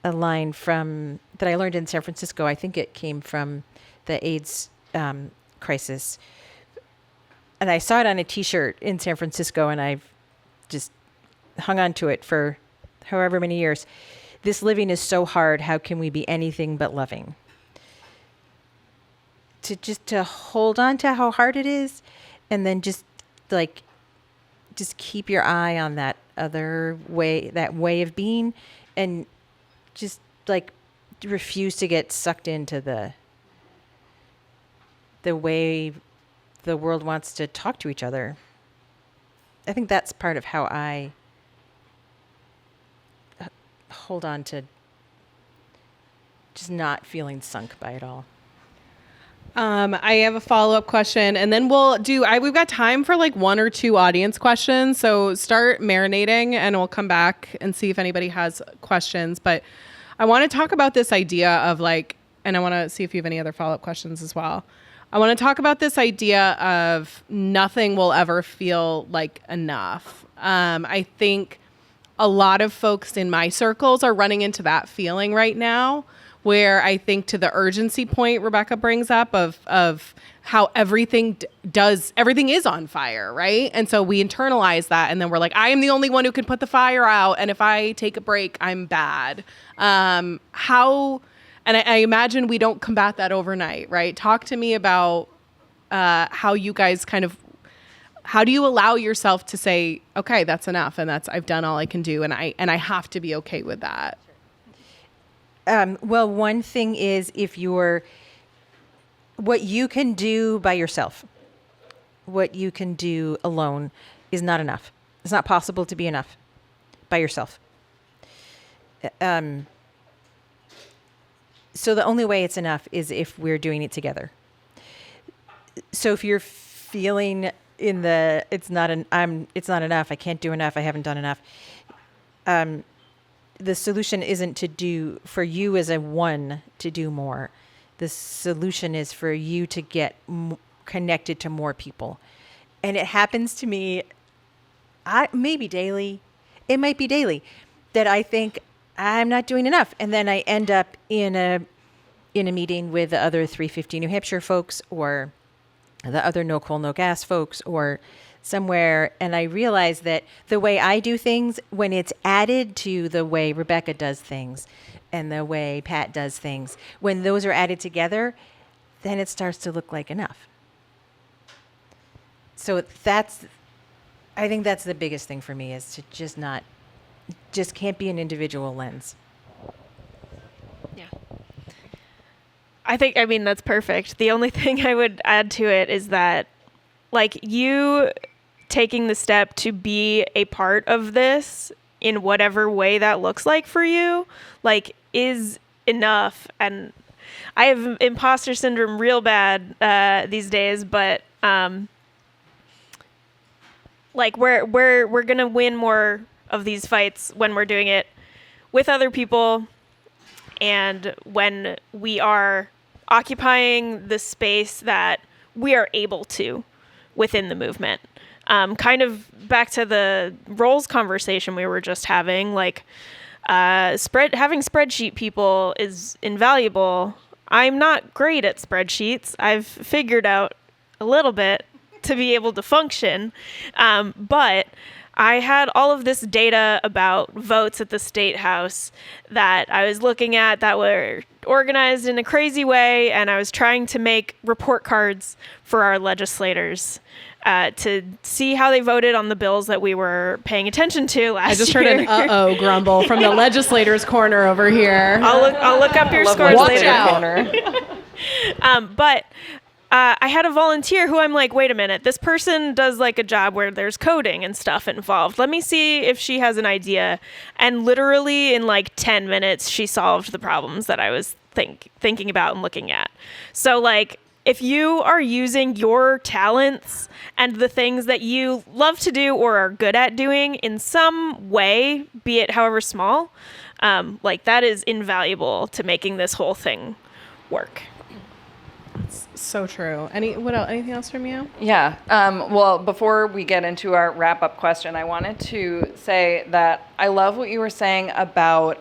line that I learned in San Francisco. I think it came from the AIDS crisis. And I saw it on a T-shirt in San Francisco, and I've just hung on to it for however many years. This living is so hard. How can we be anything but loving? To hold on to how hard it is, and then just keep your eye on that other way, that way of being, and just refuse to get sucked into the way the world wants to talk to each other. I think that's part of how I hold on to just not feeling sunk by it all. I have a follow-up question, and then we've got time for like 1 or 2 audience questions. So start marinating and we'll come back and see if anybody has questions. But I want to talk about this idea of like, and I want to see if you have any other follow-up questions as well. I want to talk about this idea of nothing will ever feel like enough. I think a lot of folks in my circles are running into that feeling right now, where I think to the urgency point Rebecca brings up of how everything is on fire, right? And so we internalize that, and then we're like, I am the only one who can put the fire out, and if I take a break, I'm bad. And I imagine we don't combat that overnight, right? Talk to me about how you guys how do you allow yourself to say, okay, that's enough, and I've done all I can do, and I have to be okay with that. Well, one thing is what you can do by yourself, what you can do alone is not enough. It's not possible to be enough by yourself. So the only way it's enough is if we're doing it together. So if you're feeling it's not enough, I can't do enough, I haven't done enough. The solution isn't for you as a one to do more. The solution is for you to get connected to more people. And it happens to me, maybe daily. It might be daily that I think I'm not doing enough. And then I end up in a meeting with the other 350 New Hampshire folks or the other No Coal, No Gas folks or somewhere, and I realize that the way I do things, when it's added to the way Rebecca does things and the way Pat does things, when those are added together, then it starts to look like enough. So I think that's the biggest thing for me, is to just can't be an individual lens. Yeah. I mean, that's perfect. The only thing I would add to it is that, like, you taking the step to be a part of this in whatever way that looks like for you, like, is enough. And I have imposter syndrome real bad these days, but like we're gonna win more of these fights when we're doing it with other people and when we are occupying the space that we are able to within the movement. Kind of back to the roles conversation we were just having, like having spreadsheet people is invaluable. I'm not great at spreadsheets. I've figured out a little bit to be able to function. But I had all of this data about votes at the State House that I was looking at that were organized in a crazy way, and I was trying to make report cards for our legislators to see how they voted on the bills that we were paying attention to last year. I just heard an uh-oh grumble from the legislators' corner over here. I'll look up your scores later. Out. But I had a volunteer who I'm like, wait a minute, this person does like a job where there's coding and stuff involved. Let me see if she has an idea. And literally in like 10 minutes, she solved the problems that I was thinking about and looking at. So like, if you are using your talents and the things that you love to do or are good at doing in some way, be it however small, like that is invaluable to making this whole thing work. So true. Anything else from you? Yeah. Well, before we get into our wrap-up question, I wanted to say that I love what you were saying about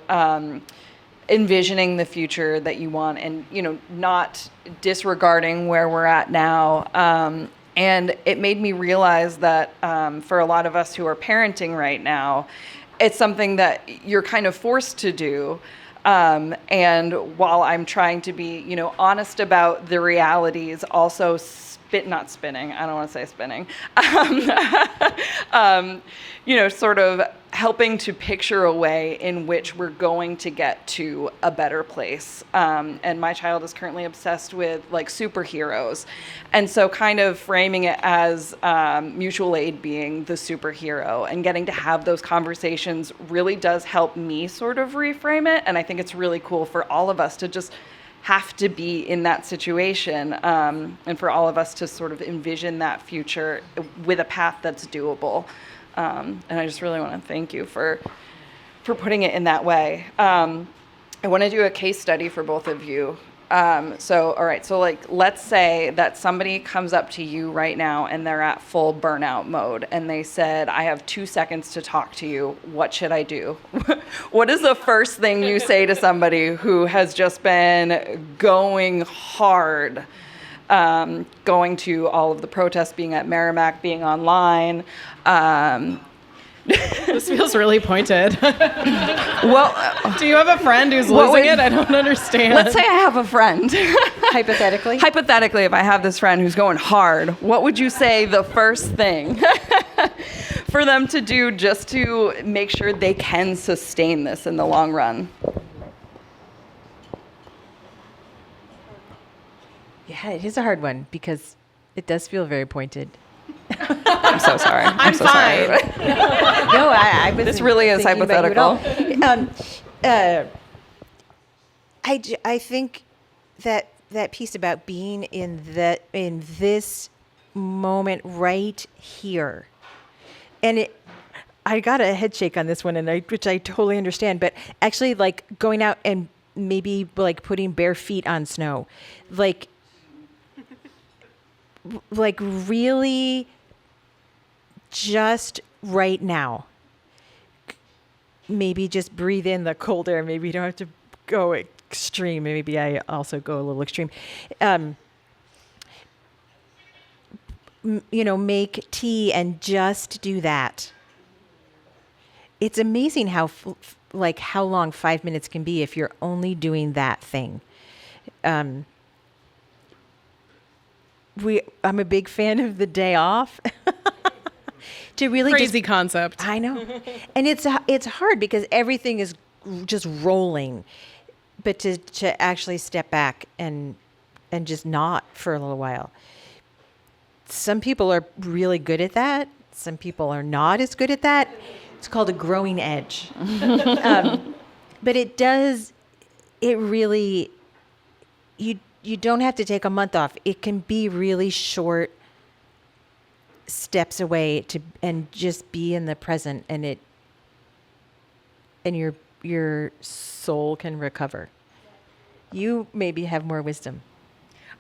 envisioning the future that you want and, not disregarding where we're at now. And it made me realize that for a lot of us who are parenting right now, it's something that you're kind of forced to do. And while I'm trying to be, honest about the realities, also not spinning, I don't want to say spinning, sort of helping to picture a way in which we're going to get to a better place. And my child is currently obsessed with like superheroes. And so kind of framing it as mutual aid being the superhero and getting to have those conversations really does help me sort of reframe it. And I think it's really cool for all of us to just have to be in that situation, and for all of us to sort of envision that future with a path that's doable. And I just really want to thank you for putting it in that way. I want to do a case study for both of you. So like, let's say that somebody comes up to you right now and they're at full burnout mode and they said, I have 2 seconds to talk to you. What should I do? What is the first thing you say to somebody who has just been going hard, going to all of the protests, being at Merrimack, being online? This feels really pointed. Well, Do you have a friend who's losing it? I don't understand. let's say I have a friend. Hypothetically. Hypothetically, if I have this friend who's going hard, what would you say the first thing for them to do just to make sure they can sustain this in the long run? Yeah, it is a hard one because it does feel very pointed. I'm so sorry. I'm so fine. sorry. No, I was. This really is hypothetical. I think that piece about being in this moment right here, and I got a head shake on this one, which I totally understand. But actually, like going out and maybe like putting bare feet on snow, like really just right now. Maybe just breathe in the cold air. Maybe you don't have to go extreme. Maybe I also go a little extreme. Make tea and just do that. It's amazing how long 5 minutes can be if you're only doing that thing. I'm a big fan of the day off. To really Crazy concept. I know. And it's hard because everything is just rolling. But to actually step back and just not for a little while. Some people are really good at that. Some people are not as good at that. It's called a growing edge. But it really, you don't have to take a month off. It can be really short steps away and just be in the present, and your soul can recover. You maybe have more wisdom.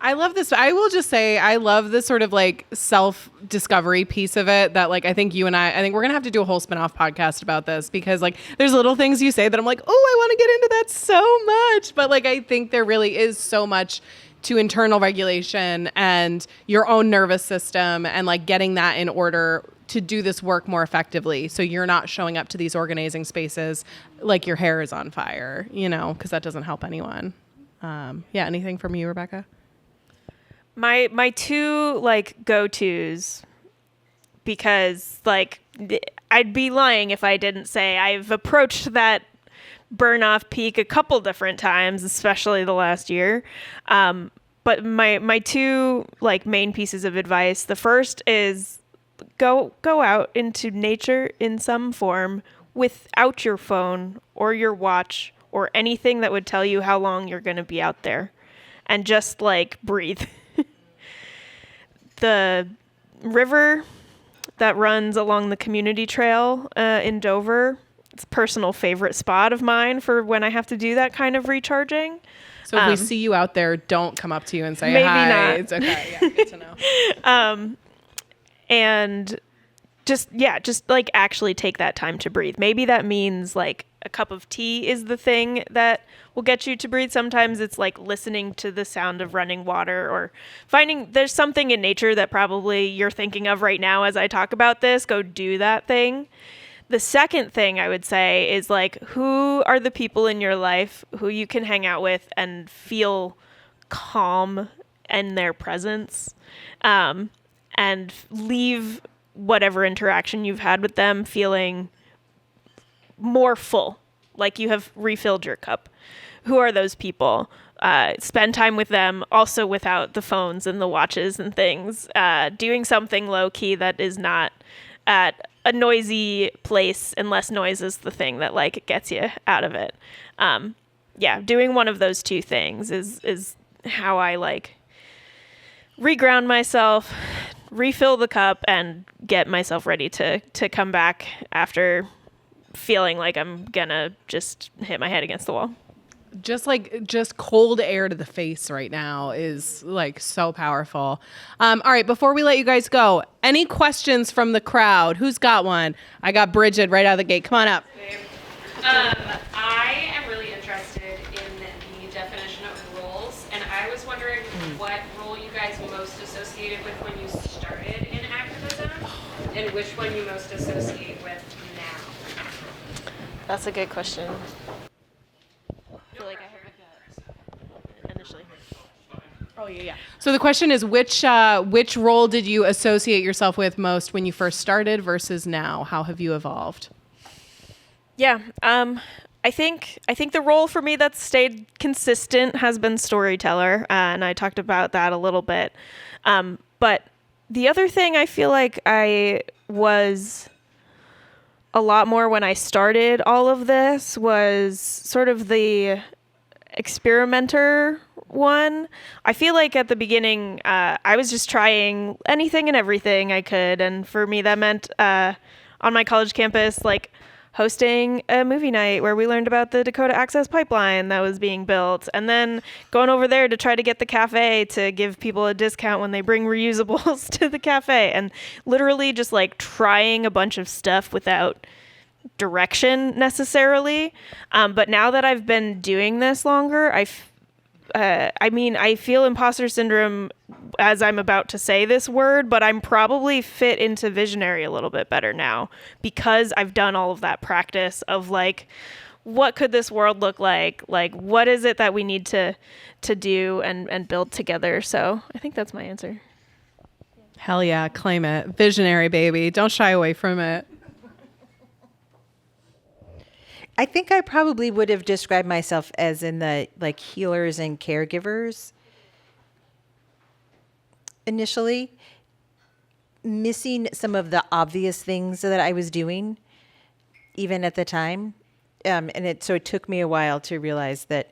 I love this. I will just say I love this sort of like self-discovery piece of it that like I think we're going to have to do a whole spin-off podcast about this because like there's little things you say that I'm like, oh, I want to get into that so much. But like I think there really is so much to internal regulation and your own nervous system and like getting that in order to do this work more effectively. So you're not showing up to these organizing spaces like your hair is on fire, because that doesn't help anyone. Anything from you, Rebecca? My two like go-tos, because like I'd be lying if I didn't say I've approached that burn off peak a couple different times, especially the last year. But my two like main pieces of advice, the first is go out into nature in some form without your phone or your watch or anything that would tell you how long you're going to be out there, and just like breathe. The river that runs along the community trail in Dover, it's a personal favorite spot of mine for when I have to do that kind of recharging. So if we see you out there, don't come up to you and say maybe hi. not. It's okay. Yeah, good to know. And just like actually take that time to breathe. Maybe that means like a cup of tea is the thing that will get you to breathe. Sometimes it's like listening to the sound of running water or finding there's something in nature that probably you're thinking of right now as I talk about this. Go do that thing. The second thing I would say is like, who are the people in your life who you can hang out with and feel calm in their presence, and leave whatever interaction you've had with them feeling more full, like you have refilled your cup. Who are those people? Spend time with them, also without the phones and the watches and things, doing something low key that is not at a noisy place, and less noise is the thing that like gets you out of it. Doing one of those two things is how I like reground myself, refill the cup, and get myself ready to come back after feeling like I'm gonna just hit my head against the wall. Just cold air to the face right now is like so powerful. All right, before we let you guys go, any questions from the crowd? Who's got one? I got Bridget right out of the gate. Come on up. I am really interested in the definition of roles, and I was wondering what role you guys most associated with when you started in activism, and which one you most associate with now. That's a good question. I feel like I heard that initially. Oh yeah. So the question is, which role did you associate yourself with most when you first started versus now? How have you evolved? Yeah, I think the role for me that's stayed consistent has been storyteller, and I talked about that a little bit. But the other thing I feel like I was a lot more when I started all of this was sort of the experimenter one. I feel like at the beginning, I was just trying anything and everything I could. And for me, that meant on my college campus, like hosting a movie night where we learned about the Dakota Access Pipeline that was being built, and then going over there to try to get the cafe to give people a discount when they bring reusables to the cafe, and literally just like trying a bunch of stuff without direction necessarily. But now that I've been doing this longer, I feel imposter syndrome as I'm about to say this word, but I'm probably fit into visionary a little bit better now because I've done all of that practice of like, what could this world look like? Like, what is it that we need to do and build together? So I think that's my answer. Hell yeah, claim it. Visionary, baby. Don't shy away from it. I think I probably would have described myself as in the like healers and caregivers initially, missing some of the obvious things that I was doing even at the time. So it took me a while to realize that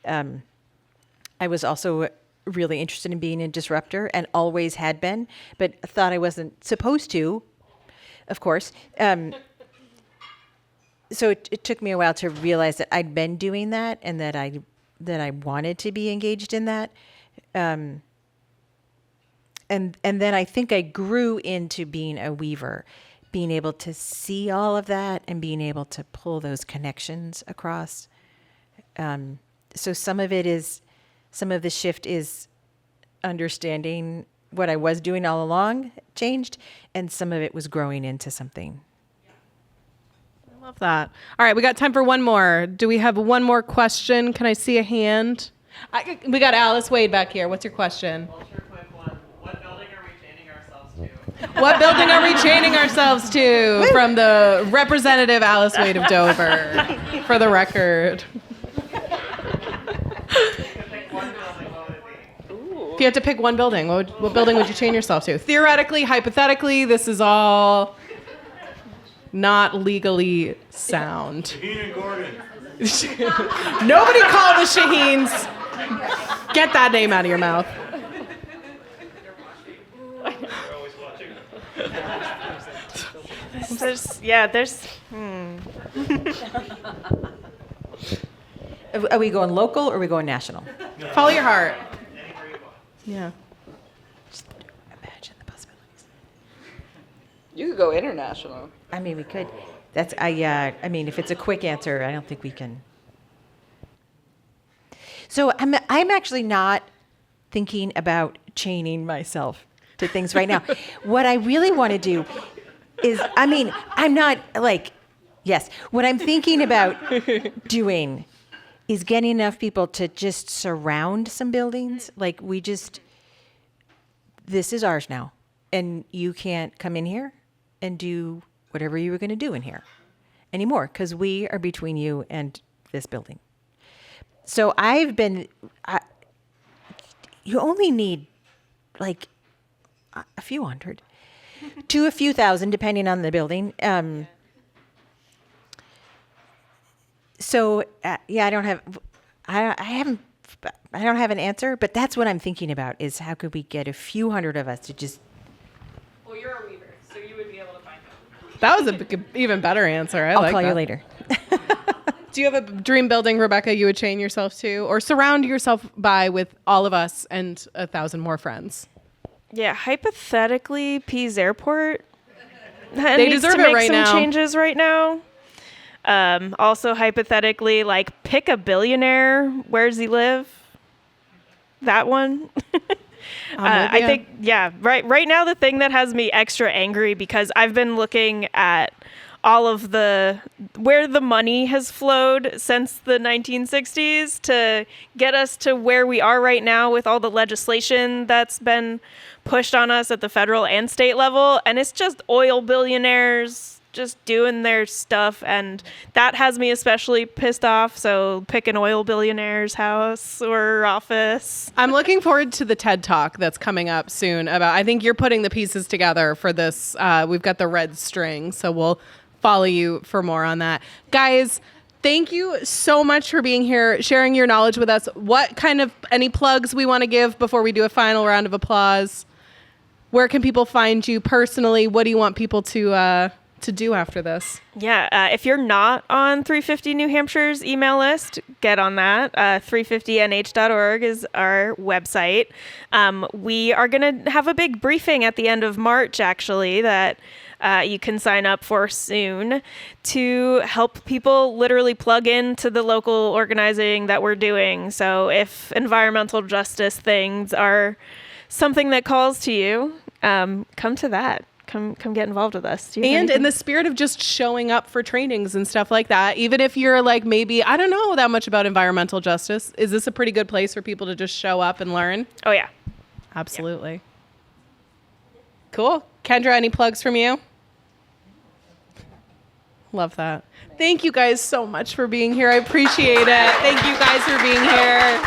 I was also really interested in being a disruptor and always had been, but thought I wasn't supposed to, of course. So it took me a while to realize that I'd been doing that and that I wanted to be engaged in that. And then I think I grew into being a weaver, being able to see all of that and being able to pull those connections across. So some of the shift is understanding what I was doing all along changed, and some of it was growing into something. Love that. All right, we got time for one more. Do we have one more question? Can I see a hand? We got Alice Wade back here. What's your question? Ultra quick one. What building are we chaining ourselves to? What building are we chaining ourselves to? From the representative Alice Wade of Dover, for the record. If you had to pick one building, what building would you chain yourself to? Theoretically, hypothetically, this is all not legally sound. Shaheen and Gordon. Nobody call the Shaheens. Get that name out of your mouth. They're always watching. Are we going local or are we going national? Follow your heart. Anywhere you want. Yeah. Just imagine the possibilities. You could go international. I mean, we could. I mean, if it's a quick answer, I don't think we can. So I'm actually not thinking about chaining myself to things right now. What I really want to do is, I'm not like, yes, what I'm thinking about doing is getting enough people to just surround some buildings. Like this is ours now. And you can't come in here and do whatever you were going to do in here. anymore because we are between you and this building. So you only need like a few hundred to a few thousand, depending on the building. So I don't have an answer, but that's what I'm thinking about is how could we get a few hundred of us to just. Well, you're a Weaver, so you would be able to find them. That was an even better answer. I I'll like call that. you later. Do you have a dream building, Rebecca, you would chain yourself to or surround yourself by with all of us and 1,000 more friends? Yeah, hypothetically, Pease Airport. They deserve it right now. Some changes right now. Also, hypothetically, like pick a billionaire. Where does he live? That one. I think, right now, the thing that has me extra angry because I've been looking at all of where the money has flowed since the 1960s to get us to where we are right now with all the legislation that's been pushed on us at the federal and state level. And it's just oil billionaires just doing their stuff. And that has me especially pissed off. So pick an oil billionaire's house or office. I'm looking forward to the TED Talk that's coming up soon about, I think you're putting the pieces together for this. We've got the red string, so we'll follow you for more on that. Guys, thank you so much for being here, sharing your knowledge with us. What kind of, any plugs we want to give before we do a final round of applause? Where can people find you personally? What do you want people to do after this? Yeah, if you're not on 350 New Hampshire's email list, get on that. 350nh.org is our website. We are going to have a big briefing at the end of March, actually, that you can sign up for soon to help people literally plug into the local organizing that we're doing. So if environmental justice things are something that calls to you, come to that. Come get involved with us. And in the spirit of just showing up for trainings and stuff like that, even if you're like, maybe, I don't know that much about environmental justice, is this a pretty good place for people to just show up and learn? Oh, yeah. Absolutely. Yeah. Cool. Kendra, any plugs from you? Love that. Thank you guys so much for being here. I appreciate it. Thank you guys for being here.